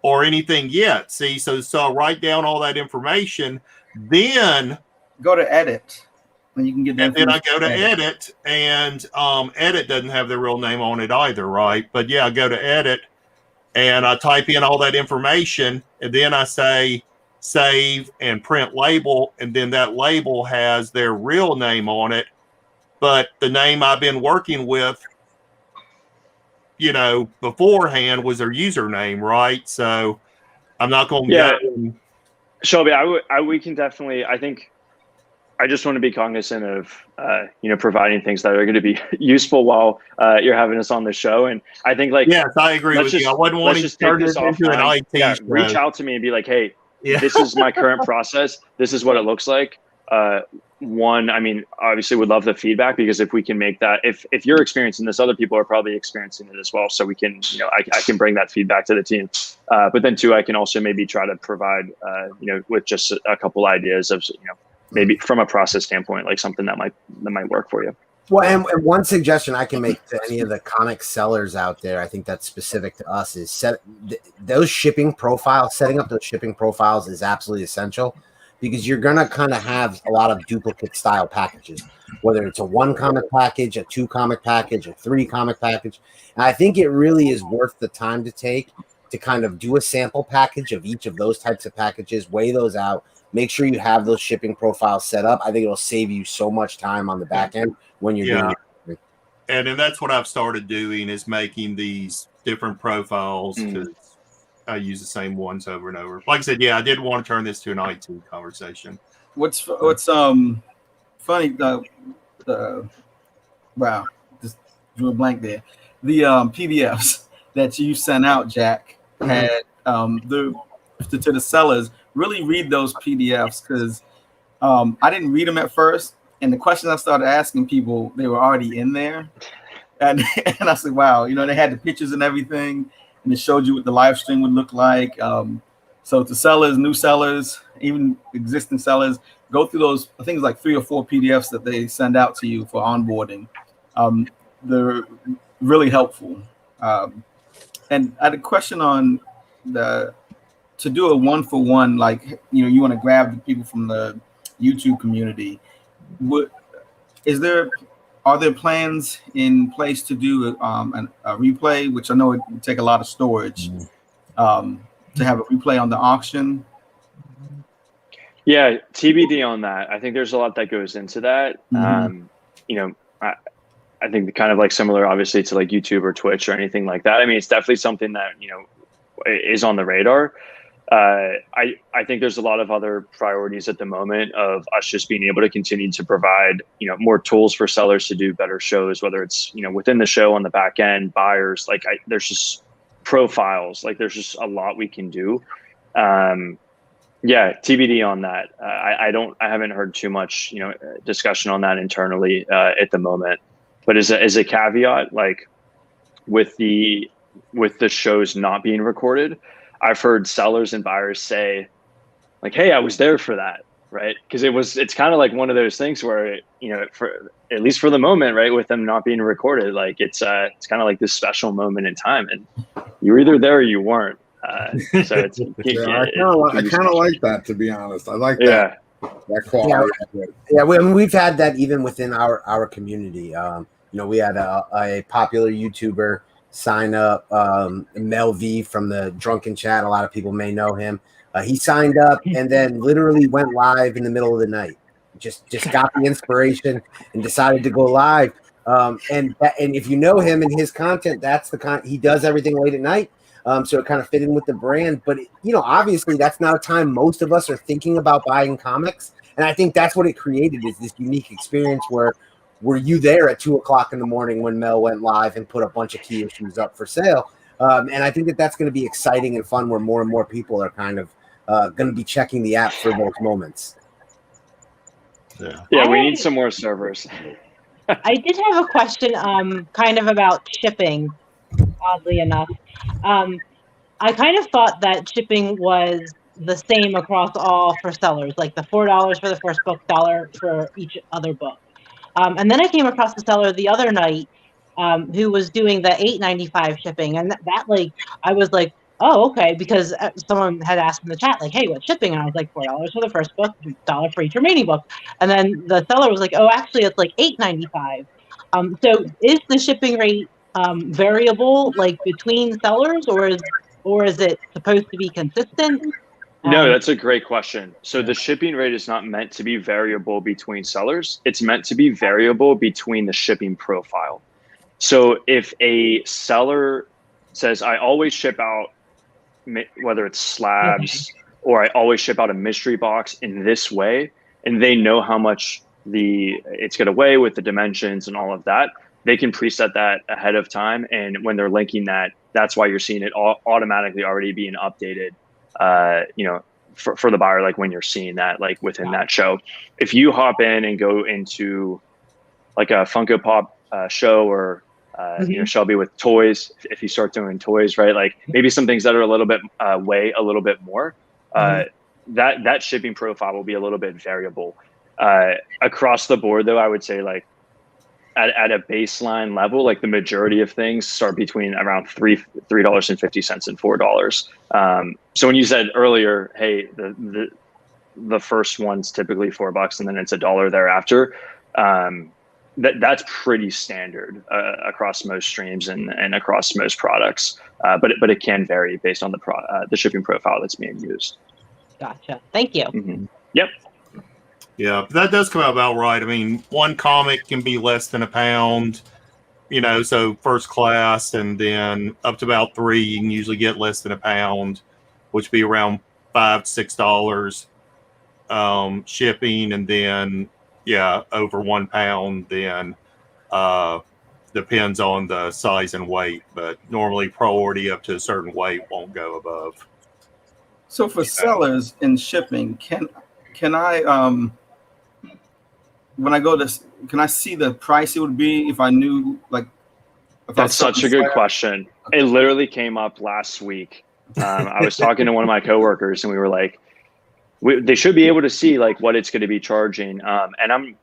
or anything yet. See, so I write down all that information, then go to edit, and you can get that. And then I go to edit, and edit doesn't have the real name on it either, right? But yeah, I go to edit, and I type in all that information, and then I say save and print label, and then that label has their real name on it, but the name I've been working with, beforehand was their username, right? So I'm not going to go. Shelby, we can definitely, I think, I just want to be cognizant of, providing things that are going to be useful while you're having us on the show. And I think, yes, I agree with you. I wouldn't want to turn this into an IT show. Reach out to me and be like, hey, this is my current process. This is what it looks like. Obviously would love the feedback, because if we can make that, if you're experiencing this, other people are probably experiencing it as well. So we can, I can bring that feedback to the team. But then too, I can also maybe try to provide, with just a couple ideas of, maybe from a process standpoint, like something that might work for you. Well, and one suggestion I can make to any of the comic sellers out there, I think that's specific to us, is setting up those shipping profiles is absolutely essential, because you're going to kind of have a lot of duplicate style packages, whether it's a 1 comic package, a 2 comic package, a 3 comic package. And I think it really is worth the time to take to kind of do a sample package of each of those types of packages, weigh those out, make sure you have those shipping profiles set up. I think it'll save you so much time on the back end when you're doing it. And that's what I've started doing, is making these different profiles, because I use the same ones over and over. Like I said, I did want to turn this to an IT conversation. What's funny? Wow, just drew a blank there. The PDFs that you sent out, Jack, had to the sellers. Really read those PDFs, because I didn't read them at first, and the questions I started asking people, they were already in there, and I said, wow, they had the pictures and everything, and it showed you what the live stream would look like. So to sellers, new sellers, even existing sellers, go through those, I think it's like 3 or 4 PDFs that they send out to you for onboarding. They're really helpful. And I had a question on to do a 1-for-1, like, you want to grab the people from the YouTube community. Are there plans in place to do a replay, which I know it would take a lot of storage, to have a replay on the auction? Yeah, TBD on that. I think there's a lot that goes into that. I think kind of like similar, obviously, to like YouTube or Twitch or anything like that. I mean, it's definitely something that, is on the radar. I think there's a lot of other priorities at the moment of us just being able to continue to provide, more tools for sellers to do better shows, whether it's, within the show on the back end, buyers, like there's just profiles, like there's just a lot we can do. TBD on that. I haven't heard too much, discussion on that internally at the moment. But as a caveat, like with the shows not being recorded, I've heard sellers and buyers say, like, "Hey, I was there for that," right? Because it's kind of like one of those things where, for at least for the moment, right, with them not being recorded, like it's kind of like this special moment in time, and you were either there or you weren't. So it's I kind of like that, to be honest. I like that. That quality. We've had that even within our community. We had a popular YouTuber sign up, Mel V from the Drunken Chat. A lot of people may know him. He signed up and then literally went live in the middle of the night. Just got the inspiration and decided to go live. And if you know him and his content, that's the he does everything late at night. So it kind of fit in with the brand. But, obviously that's not a time most of us are thinking about buying comics. And I think that's what it created, is this unique experience where were you there at 2:00 in the morning when Mel went live and put a bunch of key issues up for sale? And I think that's going to be exciting and fun, where more and more people are kind of going to be checking the app for those moments. Yeah, we need some more servers. I did have a question kind of about shipping, oddly enough. I kind of thought that shipping was the same across all for sellers, like the $4 for the first book, $1 for each other book. And then I came across a seller the other night who was doing the $8.95 shipping, and that like I was like, oh, okay, because someone had asked in the chat like, hey, what's shipping? And I was like, $4 for the first book, $1 for each remaining book. And then the seller was like, oh, actually, it's like $8.95. So is the shipping rate variable, like between sellers, or is it supposed to be consistent? No, that's a great question. So the shipping rate is not meant to be variable between sellers. It's meant to be variable between the shipping profile. So if a seller says, I always ship out, whether it's slabs or I always ship out a mystery box in this way, and they know how much it's going to weigh with the dimensions and all of that, they can preset that ahead of time. And when they're linking that, that's why you're seeing it automatically already being updated, for the buyer, like when you're seeing that, like within that show. If you hop in and go into like a Funko Pop show or, Shelby with toys, if you start doing toys, right? Like maybe some things that are a little bit, weigh a little bit more, that shipping profile will be a little bit variable. Across the board though, I would say like, at a baseline level, like the majority of things start between around $3.50 and $4. So when you said earlier, hey, the first one's typically $4 and then it's $1 thereafter, that's pretty standard across most streams and across most products. But it can vary based on the shipping profile that's being used. Gotcha. Thank you. Mm-hmm. Yep. Yeah, that does come out about right. I mean, one comic can be less than £1, so first class, and then up to about 3, you can usually get less than £1, which would be around $5 to $6 shipping, and then over £1, then depends on the size and weight, but normally priority up to a certain weight won't go above. So for sellers in shipping, can I when I go to, can I see the price it would be if I knew, like? That's such a good question. Okay. It literally came up last week. I was talking to one of my coworkers and we were like, they should be able to see like what it's going to be charging. And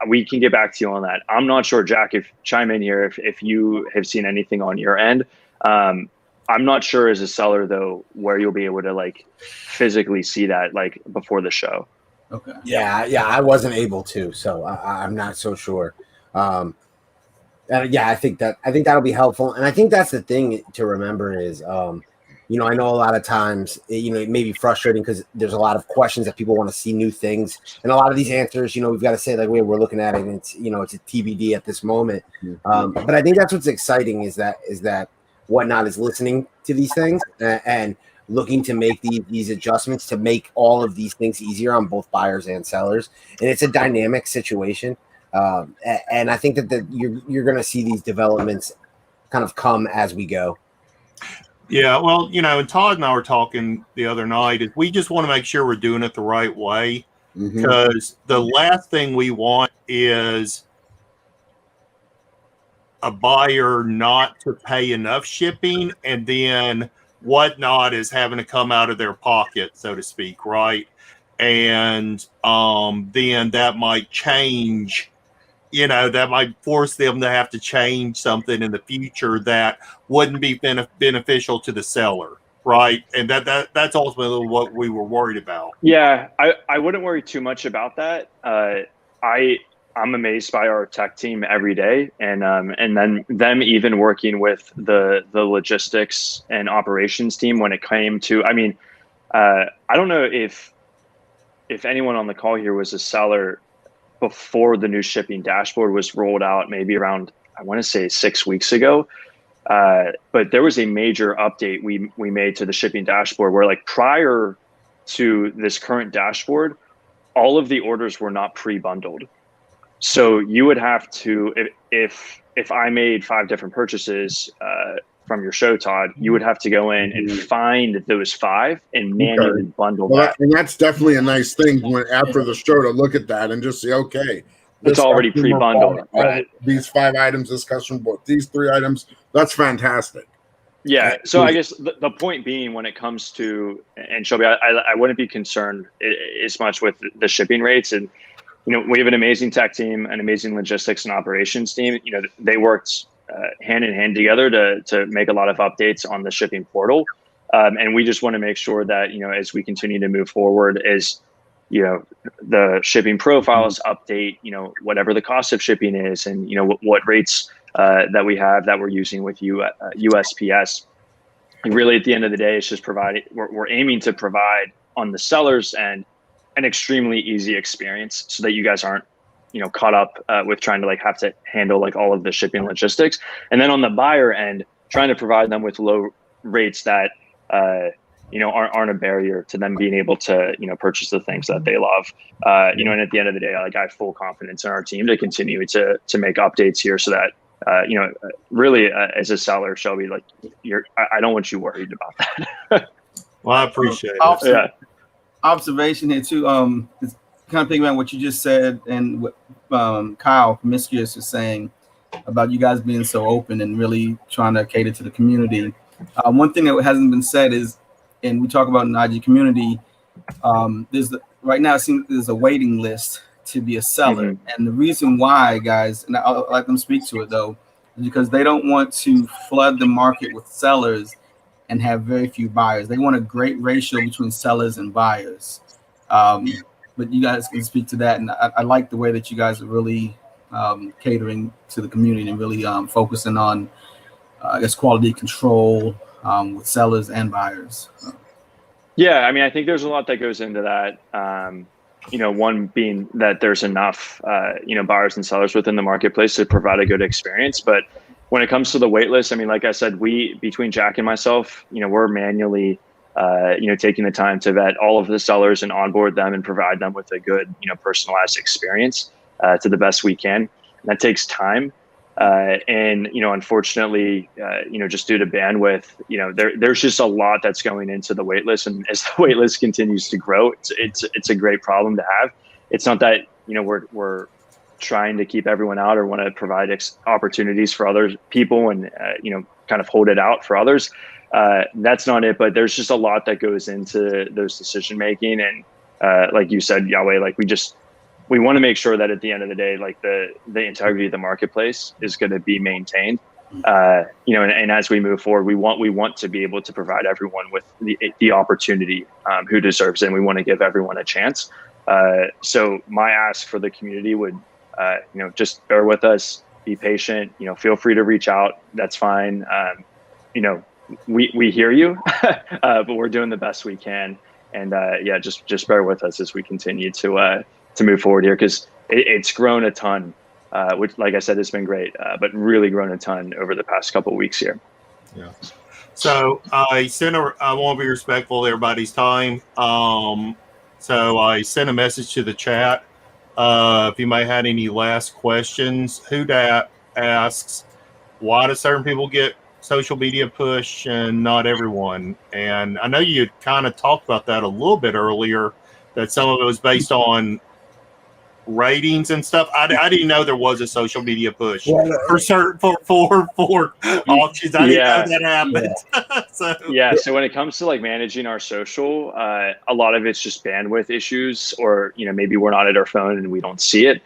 we can get back to you on that. I'm not sure, Jack, chime in here if you have seen anything on your end. I'm not sure as a seller though, where you'll be able to like physically see that like before the show. Okay. Yeah, I wasn't able to, so I'm not so sure. I think that'll be helpful, and I think that's the thing to remember is, I know a lot of times, it may be frustrating because there's a lot of questions that people want to see new things, and a lot of these answers, we've got to say like, we're looking at it, and it's it's a TBD at this moment. But I think that's what's exciting is that WhatNot is listening to these things and looking to make these adjustments to make all of these things easier on both buyers and sellers. And it's a dynamic situation. And I think that you're going to see these developments kind of come as we go. Yeah, well, and Todd and I were talking the other night, is we just want to make sure we're doing it the right way, because the last thing we want is a buyer not to pay enough shipping and then WhatNot is having to come out of their pocket, so to speak, right? And then that might change, that might force them to have to change something in the future that wouldn't be beneficial to the seller, right? And that's ultimately what we were worried about. Yeah, I wouldn't worry too much about that. I'm amazed by our tech team every day, and then them even working with the logistics and operations team when it came to. I mean, I don't know if anyone on the call here was a seller before the new shipping dashboard was rolled out, maybe around, I want to say 6 weeks ago. But there was a major update we made to the shipping dashboard where, like, prior to this current dashboard, all of the orders were not pre-bundled. So you would have to, if I made 5 different purchases from your show, Todd, you would have to go in and find those 5 and manually bundle that. And that's definitely a nice thing after the show to look at that and just say, okay, it's already pre-bundled. Right. These 5 items, this customer bought these 3 items. That's fantastic. Yeah. So I guess the point being, when it comes to, and Shelby, I wouldn't be concerned as much with the shipping rates. And we have an amazing tech team, an amazing logistics and operations team. They worked hand in hand together to make a lot of updates on the shipping portal. And we just want to make sure that, as we continue to move forward, as, the shipping profiles update, whatever the cost of shipping is, and, what rates that we have that we're using with USPS. really at the end of the day, it's just providing, we're aiming to provide on the seller's end an extremely easy experience so that you guys aren't, caught up with trying to like have to handle like all of the shipping logistics. And then on the buyer end, trying to provide them with low rates that, aren't a barrier to them being able to, purchase the things that they love. And at the end of the day, like I have full confidence in our team to continue to make updates here so that, really as a seller, Shelby, like I don't want you worried about that. Well, I appreciate it. Observation here too. It's kind of thinking about what you just said and what Kyle Promiscuous is saying about you guys being so open and really trying to cater to the community. One thing that hasn't been said is, and we talk about in the IG community, right now it seems there's a waiting list to be a seller. Mm-hmm. And the reason why, guys, and I'll let them speak to it though, is because they don't want to flood the market with sellers and have very few buyers. They want a great ratio between sellers and buyers. But you guys can speak to that. And I like the way that you guys are really catering to the community and really focusing on, quality control with sellers and buyers. Yeah, I mean, I think there's a lot that goes into that. One being that there's enough, buyers and sellers within the marketplace to provide a good experience. But when it comes to the wait list, I mean, like I said, between Jack and myself, we're manually, taking the time to vet all of the sellers and onboard them and provide them with a good, personalized experience to the best we can. And that takes time. Unfortunately, just due to bandwidth, there's just a lot that's going into the wait list. And as the wait list continues to grow, it's a great problem to have. It's not that, we're trying to keep everyone out or want to provide opportunities for other people and, kind of hold it out for others. That's not it, but there's just a lot that goes into those decision-making. And, like you said, Yahweh, like we want to make sure that at the end of the day, like the integrity of the marketplace is going to be maintained. And as we move forward, we want to be able to provide everyone with the opportunity who deserves it. And we want to give everyone a chance. So my ask for the community would, just bear with us, be patient, feel free to reach out. That's fine. We hear you, but we're doing the best we can. And just bear with us as we continue to move forward here, because it's grown a ton, which, like I said, has been great, but really grown a ton over the past couple of weeks here. Yeah. So I want to be respectful of everybody's time. So I sent a message to the chat. If you might have any last questions, Hudat asks, why do certain people get social media push and not everyone? And I know you kind of talked about that a little bit earlier, that some of it was based on ratings and stuff. I didn't know there was a social media push for certain for auctions. I didn't know that happened. So when it comes to like managing our social, a lot of it's just bandwidth issues, or maybe we're not at our phone and we don't see it.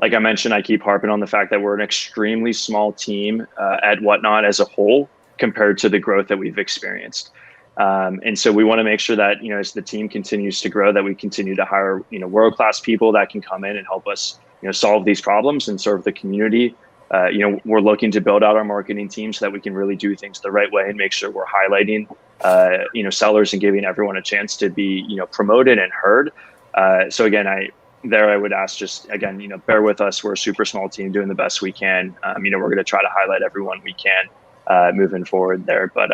Like I mentioned, I keep harping on the fact that we're an extremely small team at WhatNot as a whole compared to the growth that we've experienced. And so we want to make sure that, as the team continues to grow, that we continue to hire, world-class people that can come in and help us, solve these problems and serve the community. We're looking to build out our marketing team so that we can really do things the right way and make sure we're highlighting, sellers and giving everyone a chance to be, promoted and heard. So again, I would ask just, again, bear with us. We're a super small team doing the best we can. We're going to try to highlight everyone we can moving forward there. But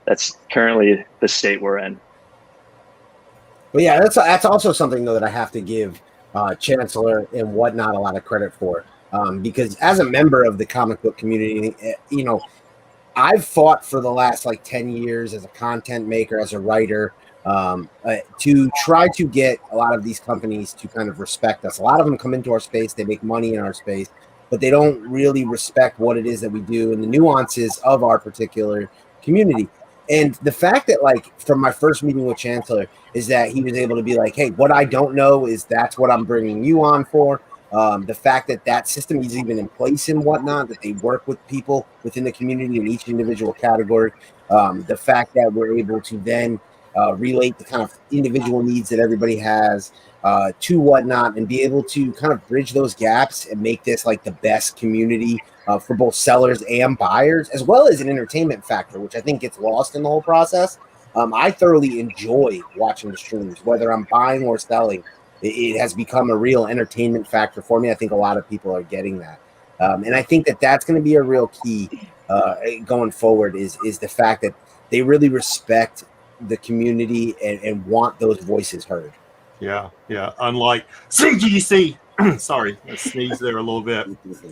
that's currently the state we're in. Well, yeah, that's also something though that I have to give Chansler and WhatNot a lot of credit for, because as a member of the comic book community, I've fought for the last 10 years as a content maker, as a writer, to try to get a lot of these companies to kind of respect us. A lot of them come into our space, they make money in our space, but they don't really respect what it is that we do and the nuances of our particular community. And the fact that from my first meeting with Chansler is that he was able to be like, hey, what I don't know is that's what I'm bringing you on for. The fact that system is even in place and WhatNot, that they work with people within the community in each individual category. The fact that we're able to then relate the kind of individual needs that everybody has to WhatNot, and be able to kind of bridge those gaps and make this like the best community for both sellers and buyers, as well as an entertainment factor, which I think gets lost in the whole process. I thoroughly enjoy watching the streams, whether I'm buying or selling. It has become a real entertainment factor for me. I think a lot of people are getting that. And I think that that's going to be a real key going forward is the fact that they really respect the community and want those voices heard. Yeah. Unlike CGC. Sorry, I sneezed there a little bit.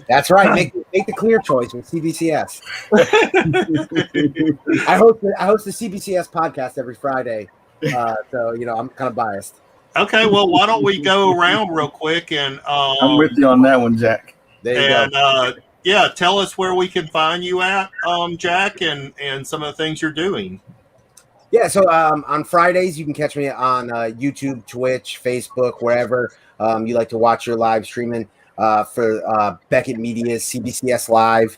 That's right. Make the clear choice with CBCS. I host the CBCS podcast every Friday. So, I'm kind of biased. Okay, well, why don't we go around real quick and I'm with you on that one, Jack. There you go. Yeah, tell us where we can find you at, Jack, and some of the things you're doing. Yeah, so on Fridays, you can catch me on YouTube, Twitch, Facebook, wherever you like to watch your live streaming for Beckett Media's CBCS Live,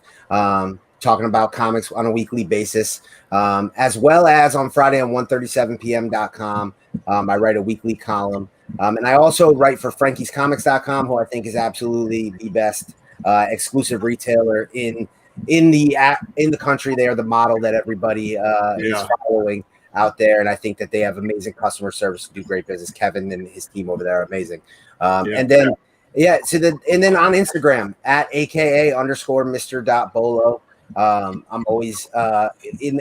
talking about comics on a weekly basis, as well as on Friday on 137pm.com. I write a weekly column. And I also write for frankiescomics.com, who I think is absolutely the best exclusive retailer in the country. They are the model that everybody is following out there, and I think that they have amazing customer service, do great business. Kevin and his team over there are amazing. And then on Instagram at aka_Mr.Bolo. I'm always a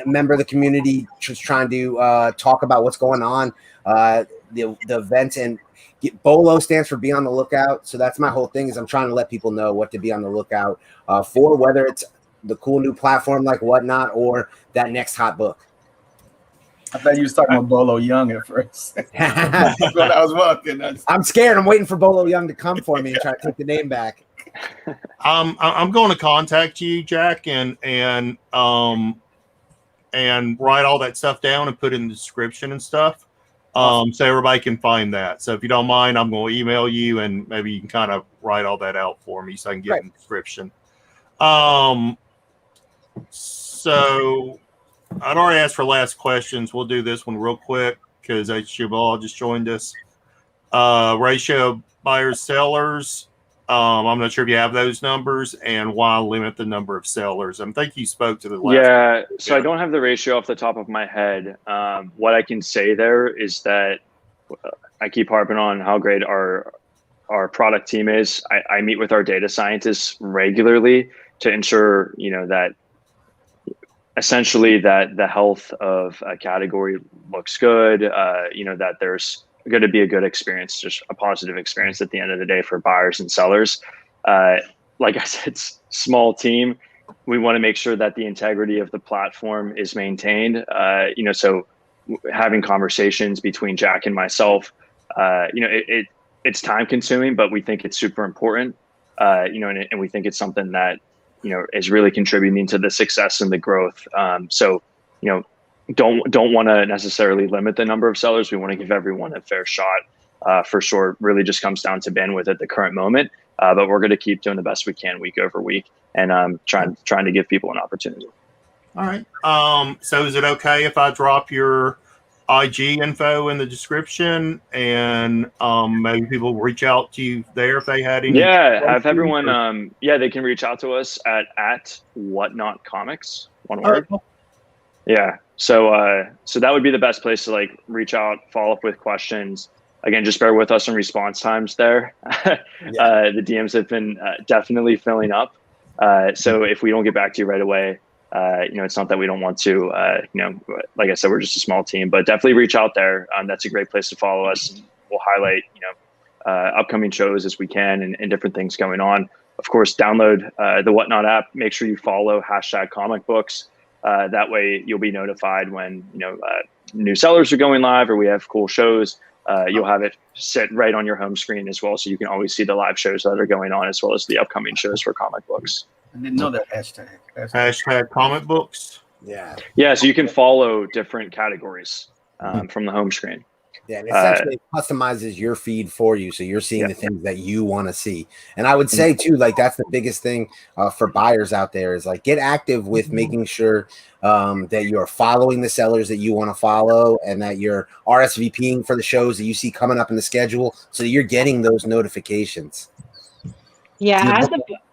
member of the community, just trying to talk about what's going on, the events, and BOLO stands for be on the lookout. So that's my whole thing, is I'm trying to let people know what to be on the lookout for, whether it's the cool new platform like WhatNot or that next hot book. I thought you was talking about Bolo Young at first. That's what I was walking. I'm scared. I'm waiting for Bolo Young to come for me and try to take the name back. I'm going to contact you, Jack, and write all that stuff down and put it in the description and stuff, so everybody can find that. So if you don't mind, I'm going to email you, and maybe you can kind of write all that out for me so I can get in the description. So I'd already asked for last questions. We'll do this one real quick because Shubal just joined us. Ratio of buyers, sellers. I'm not sure if you have those numbers, and why limit the number of sellers. I think you spoke to the last. Yeah, so I don't have the ratio off the top of my head. What I can say there is that I keep harping on how great our product team is. I meet with our data scientists regularly to ensure, that essentially that the health of a category looks good, that there's going to be a good experience, just a positive experience at the end of the day for buyers and sellers. Like I said, small team. We want to make sure that the integrity of the platform is maintained. So having conversations between Jack and myself, it's time consuming, but we think it's super important. And we think it's something that, is really contributing to the success and the growth. Don't want to necessarily limit the number of sellers. We want to give everyone a fair shot. For sure, really just comes down to bandwidth at the current moment. But we're going to keep doing the best we can week over week, and trying to give people an opportunity. All right. So is it okay if I drop your IG info in the description, and maybe people reach out to you there if they had any? Yeah, have everyone. They can reach out to us at WhatNot Comics. One word. Oh. Yeah. So that would be the best place to reach out, follow up with questions. Again, just bear with us on response times there. The DMs have been definitely filling up. So if we don't get back to you right away, it's not that we don't want to, like I said, we're just a small team, but definitely reach out there. That's a great place to follow us. And we'll highlight, upcoming shows as we can, and different things going on. Of course, download the WhatNot app. Make sure you follow #comicbooks. That way you'll be notified when, new sellers are going live or we have cool shows. You'll have it set right on your home screen as well. So you can always see the live shows that are going on, as well as the upcoming shows for comic books. I didn't know that hashtag. Hashtag comic books. Yeah. Yeah. So you can follow different categories from the home screen. Yeah, and essentially it customizes your feed for you, so you're seeing the things that you want to see. And I would say too, like that's the biggest thing for buyers out there is like get active with making sure that you're following the sellers that you want to follow, and that you're RSVPing for the shows that you see coming up in the schedule, so that you're getting those notifications. Yeah,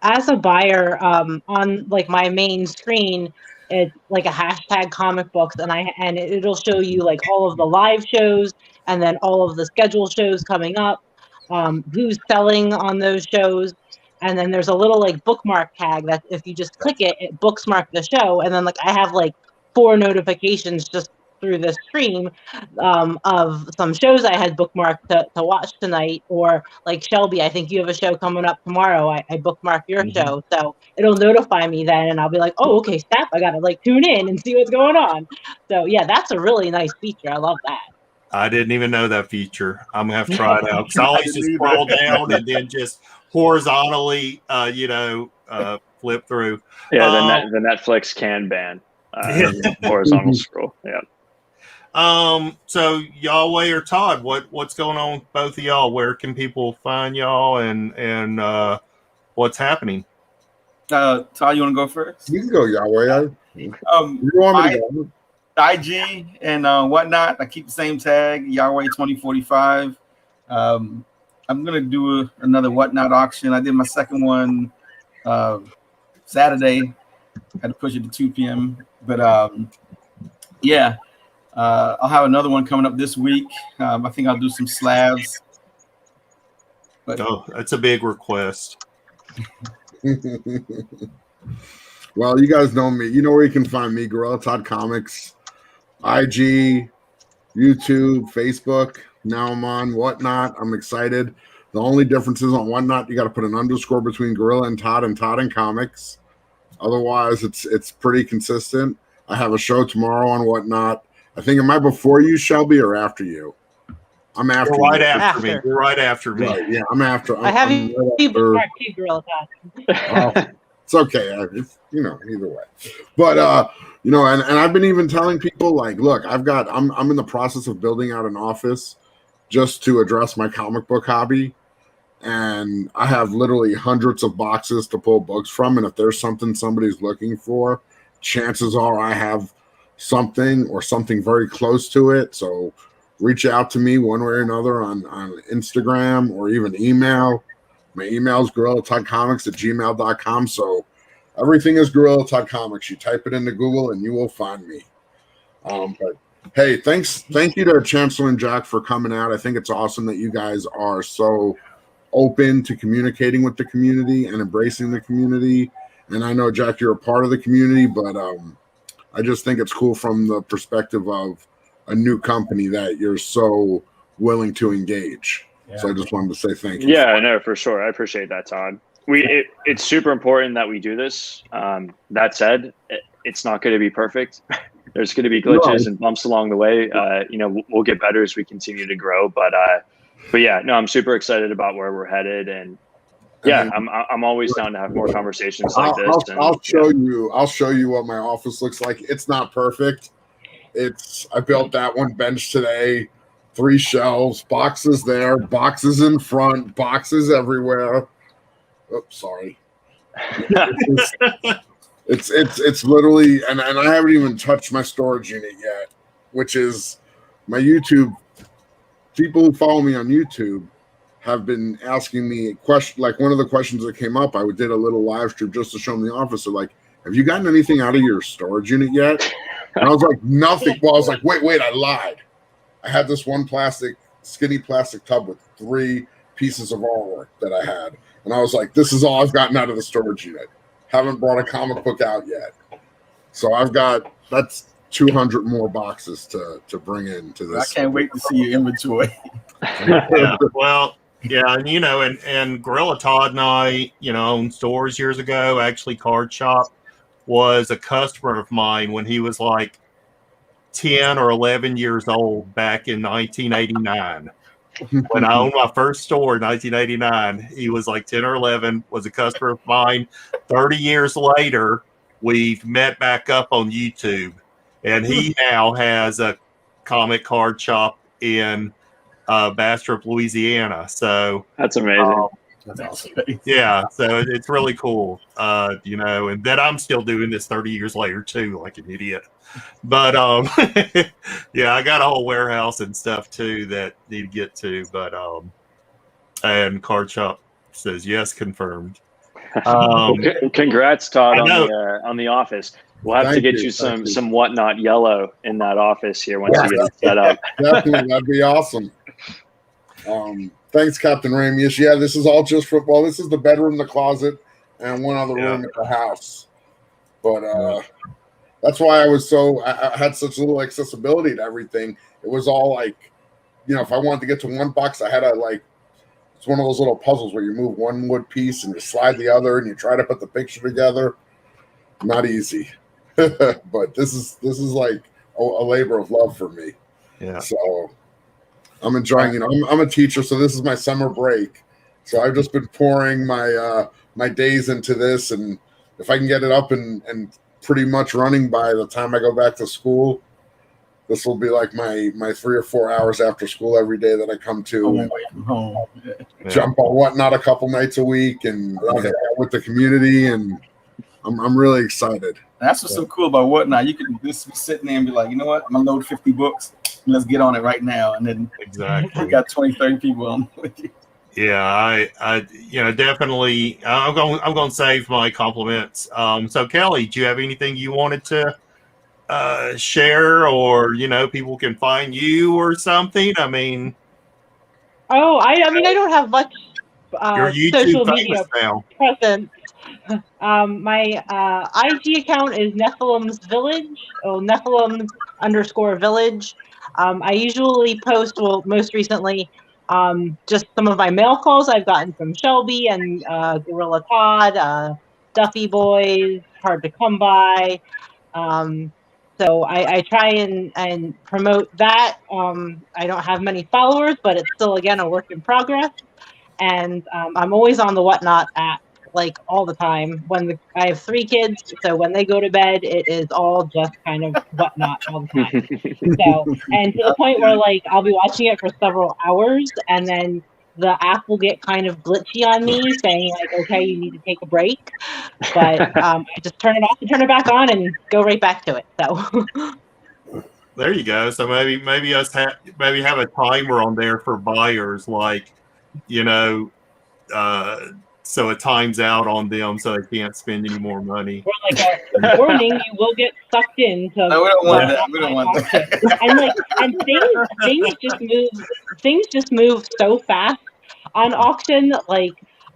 as a buyer, on like my main screen, it's like a hashtag comic books, and it'll show you like all of the live shows, and then all of the scheduled shows coming up, who's selling on those shows, and then there's a little like bookmark tag that if you just click it, it bookmarks the show, and then like I have like 4 notifications just through the stream of some shows I had bookmarked to watch tonight, or like Shelby, I think you have a show coming up tomorrow. I bookmark your show, so it'll notify me then, and I'll be like, oh, okay, snap, I gotta like tune in and see what's going on. So yeah, that's a really nice feature. I love that. I didn't even know that feature. I'm gonna have to try it out because I always just scroll down and then just horizontally, flip through. Yeah, the Netflix can ban horizontal scroll. Yeah. So Yahweh or Todd, what's going on with both of y'all? Where can people find y'all and what's happening? Todd, you want to go first? You can go, Yahweh. You want me to go? IG and whatnot. I keep the same tag, Yahweh 2045. I'm gonna do another whatnot auction. I did my second one Saturday. Had to push it to 2 p.m. But I'll have another one coming up this week. I think I'll do some slabs. But that's a big request. Well, you guys know me. You know where you can find me, Gorilla Todd Comics. IG, YouTube, Facebook. Now I'm on Whatnot. I'm excited. The only difference is on Whatnot, you got to put an underscore between Gorilla and Todd and Comics. Otherwise, it's pretty consistent. I have a show tomorrow on Whatnot. I think, am I before you, Shelby, or after you? I'm after You're right you. after me. You're right after me. Right, yeah, I'm after. I have I'm you bookmarked too, Gorilla Todd. It's okay. Either way. But and I've been even telling people like, look, I'm in the process of building out an office just to address my comic book hobby. And I have literally hundreds of boxes to pull books from. And if there's something somebody's looking for, chances are I have something or something very close to it. So reach out to me one way or another on Instagram or even email. My email is GorillaToddComics@gmail.com. So everything is Gorilla Todd Comics. You type it into Google and you will find me. But hey, thank you to Chansler and Jack for coming out. I think it's awesome that you guys are so open to communicating with the community and embracing the community. And I know, Jack, you're a part of the community, but I just think it's cool from the perspective of a new company that you're so willing to engage. Yeah. So I just wanted to say thank you. Yeah, no, for sure. I appreciate that, Todd. It's super important that we do this. That said, it's not going to be perfect. There's going to be glitches and bumps along the way. We'll get better as we continue to grow. But yeah, no, I'm super excited about where we're headed, and yeah, I'm always down to have more conversations like this. I'll show you what my office looks like. It's not perfect. I built that one bench today, 3 shelves, boxes there, boxes in front, boxes everywhere. Oops, sorry. It's literally, and I haven't even touched my storage unit yet, which is my YouTube. People who follow me on YouTube have been asking me a question. Like one of the questions that came up, I did a little live stream just to show them the office. They're like, "Have you gotten anything out of your storage unit yet?" And I was like, "Nothing." Well, I was like, "Wait, I lied. I had this one skinny plastic tub with 3 pieces of artwork that I had." And I was like, "This is all I've gotten out of the storage unit. Haven't brought a comic book out yet." So that's 200 more boxes to bring into this. I can't wait to see your inventory. Yeah, well, yeah, and Gorilla Todd and I, owned stores years ago. Actually, Card Shop was a customer of mine when he was like 10 or 11 years old back in 1989. When I owned my first store in 1989, he was like 10 or 11, was a customer of mine. 30 years later, we've met back up on YouTube, and he now has a comic card shop in Bastrop, Louisiana. So That's amazing. That's awesome. yeah, so it's really cool, and then I'm still doing this 30 years later too, like an idiot. But yeah, I got a whole warehouse and stuff too that need to get to. But and Card Shop says yes, confirmed. Congrats, Todd, on the office. We'll have to get you some whatnot yellow in that office here once you get it set up. Definitely, that'd be awesome. Thanks, Captain Ramius. Yeah, this is all just football. This is the bedroom, the closet, and one other room at the house. But that's why I had such little accessibility to everything. It was all like, if I wanted to get to one box, I had to it's one of those little puzzles where you move one wood piece and you slide the other and you try to put the picture together. Not easy. But this is like a labor of love for me. Yeah. So I'm enjoying, I'm a teacher, so this is my summer break. So I've just been pouring my days into this, and if I can get it up and pretty much running by the time I go back to school, this will be like my 3 or 4 hours after school every day that I come to. Away from home. Jump on WhatNot a couple nights a week and with the community, and I'm really excited. That's what's so cool about WhatNot. You can just be sitting there and be like, you know what? I'm gonna load 50 books. Let's get on it right now. And then exactly, we got 20, 30 people on with you. Yeah, I definitely. I'm going to save my compliments. So Kelly, do you have anything you wanted to share, or people can find you or something? I mean, I don't have much your YouTube social media now. presence. My IG account is Nephilim's Village, Nephilim_Village. I usually post, most recently, just some of my mail calls I've gotten from Shelby and Gorilla Todd, Duffy Boys, Hard to Come By. So I try and promote that. I don't have many followers, but it's still, again, a work in progress. And I'm always on the WhatNot app, like all the time. I have 3 kids, so when they go to bed, it is all just kind of WhatNot all the time. So, and to the point where I'll be watching it for several hours, and then the app will get kind of glitchy on me, saying okay, you need to take a break. But I just turn it off and turn it back on and go right back to it. So. There you go. So maybe have a timer on there for buyers, so it times out on them so they can't spend any more money. Or a warning, you will get sucked into. No, we don't want that. We don't want that. And things just move so fast on auction. I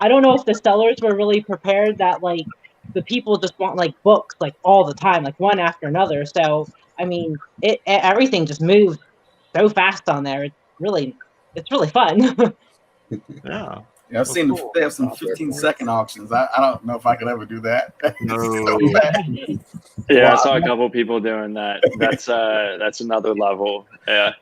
don't know if the sellers were really prepared that the people just want books all the time, one after another. So I mean, everything just moves so fast on there. It's really fun. Yeah. I've seen they have some 15-second auctions. I don't know if I could ever do that. No. Yeah, I saw a couple people doing that. That's another level. Yeah.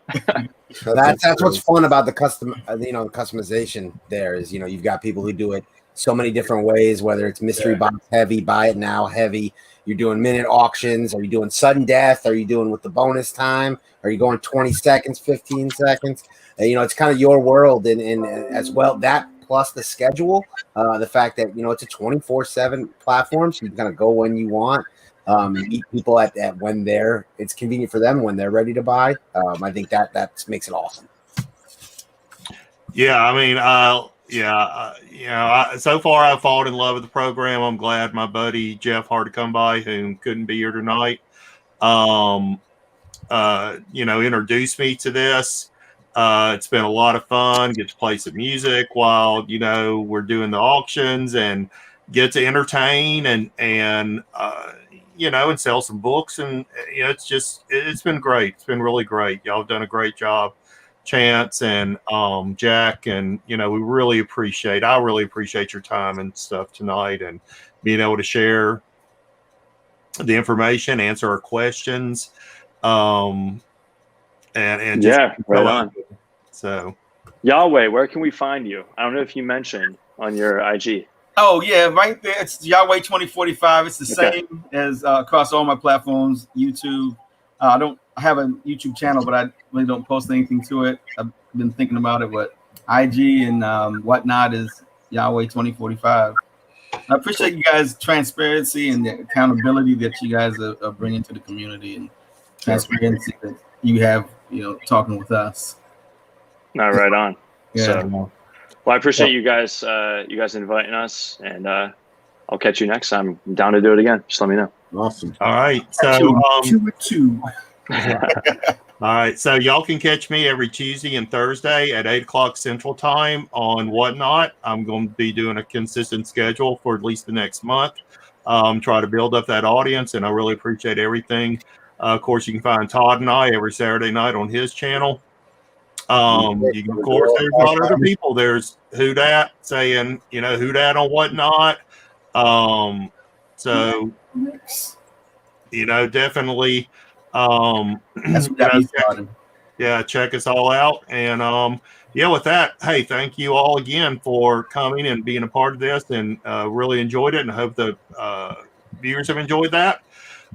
That's what's fun about the customization. There is, you've got people who do it so many different ways. Whether it's mystery box heavy, buy it now heavy. You're doing minute auctions. Are you doing sudden death? Are you doing with the bonus time? Are you going 20 seconds, 15 seconds? It's kind of your world, and as well that. Plus the schedule, the fact that it's a 24/7 platform, so you can kind of go when you want, meet people at when it's convenient for them when they're ready to buy. I think that makes it awesome. Yeah, I mean, so far I've fallen in love with the program. I'm glad my buddy Jeff Hard to Come By, who couldn't be here tonight, introduced me to this. It's been a lot of fun. Get to play some music while we're doing the auctions, and get to entertain and sell some books, and it's been great. It's been really great. Y'all have done a great job, Chance and Jack, and I really appreciate your time and stuff tonight, and being able to share the information, answer our questions. And just right on. So, Yahweh, where can we find you? I don't know if you mentioned on your IG. Oh yeah, right there. It's Yahweh 2045. It's the same as across all my platforms: YouTube, I have a YouTube channel, but I really don't post anything to it. I've been thinking about it, but IG and WhatNot is Yahweh 2045. I appreciate you guys' transparency and the accountability that you guys are bringing to the community, and transparency that you have, talking with us. Not right on. Yeah. So, well, I appreciate you guys inviting us, and I'll catch you next time. I'm down to do it again. Just let me know. Awesome. All right. So, two. all right. So y'all can catch me every Tuesday and Thursday at 8:00 Central Time on WhatNot. I'm going to be doing a consistent schedule for at least the next month. Try to build up that audience, and I really appreciate everything. Of course, you can find Todd and I every Saturday night on his channel. You can, of course, there's a lot of other people. There's Who Dat saying, Who Dat on WhatNot. So, definitely, check us all out. And, with that, hey, thank you all again for coming and being a part of this, and really enjoyed it, and I hope the viewers have enjoyed that.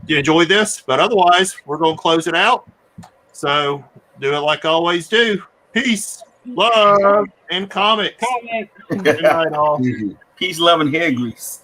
You enjoyed this, but otherwise, we're going to close it out. So do it like I always do. Peace, love, and comics. Good night, all. Peace, love, and hair grease.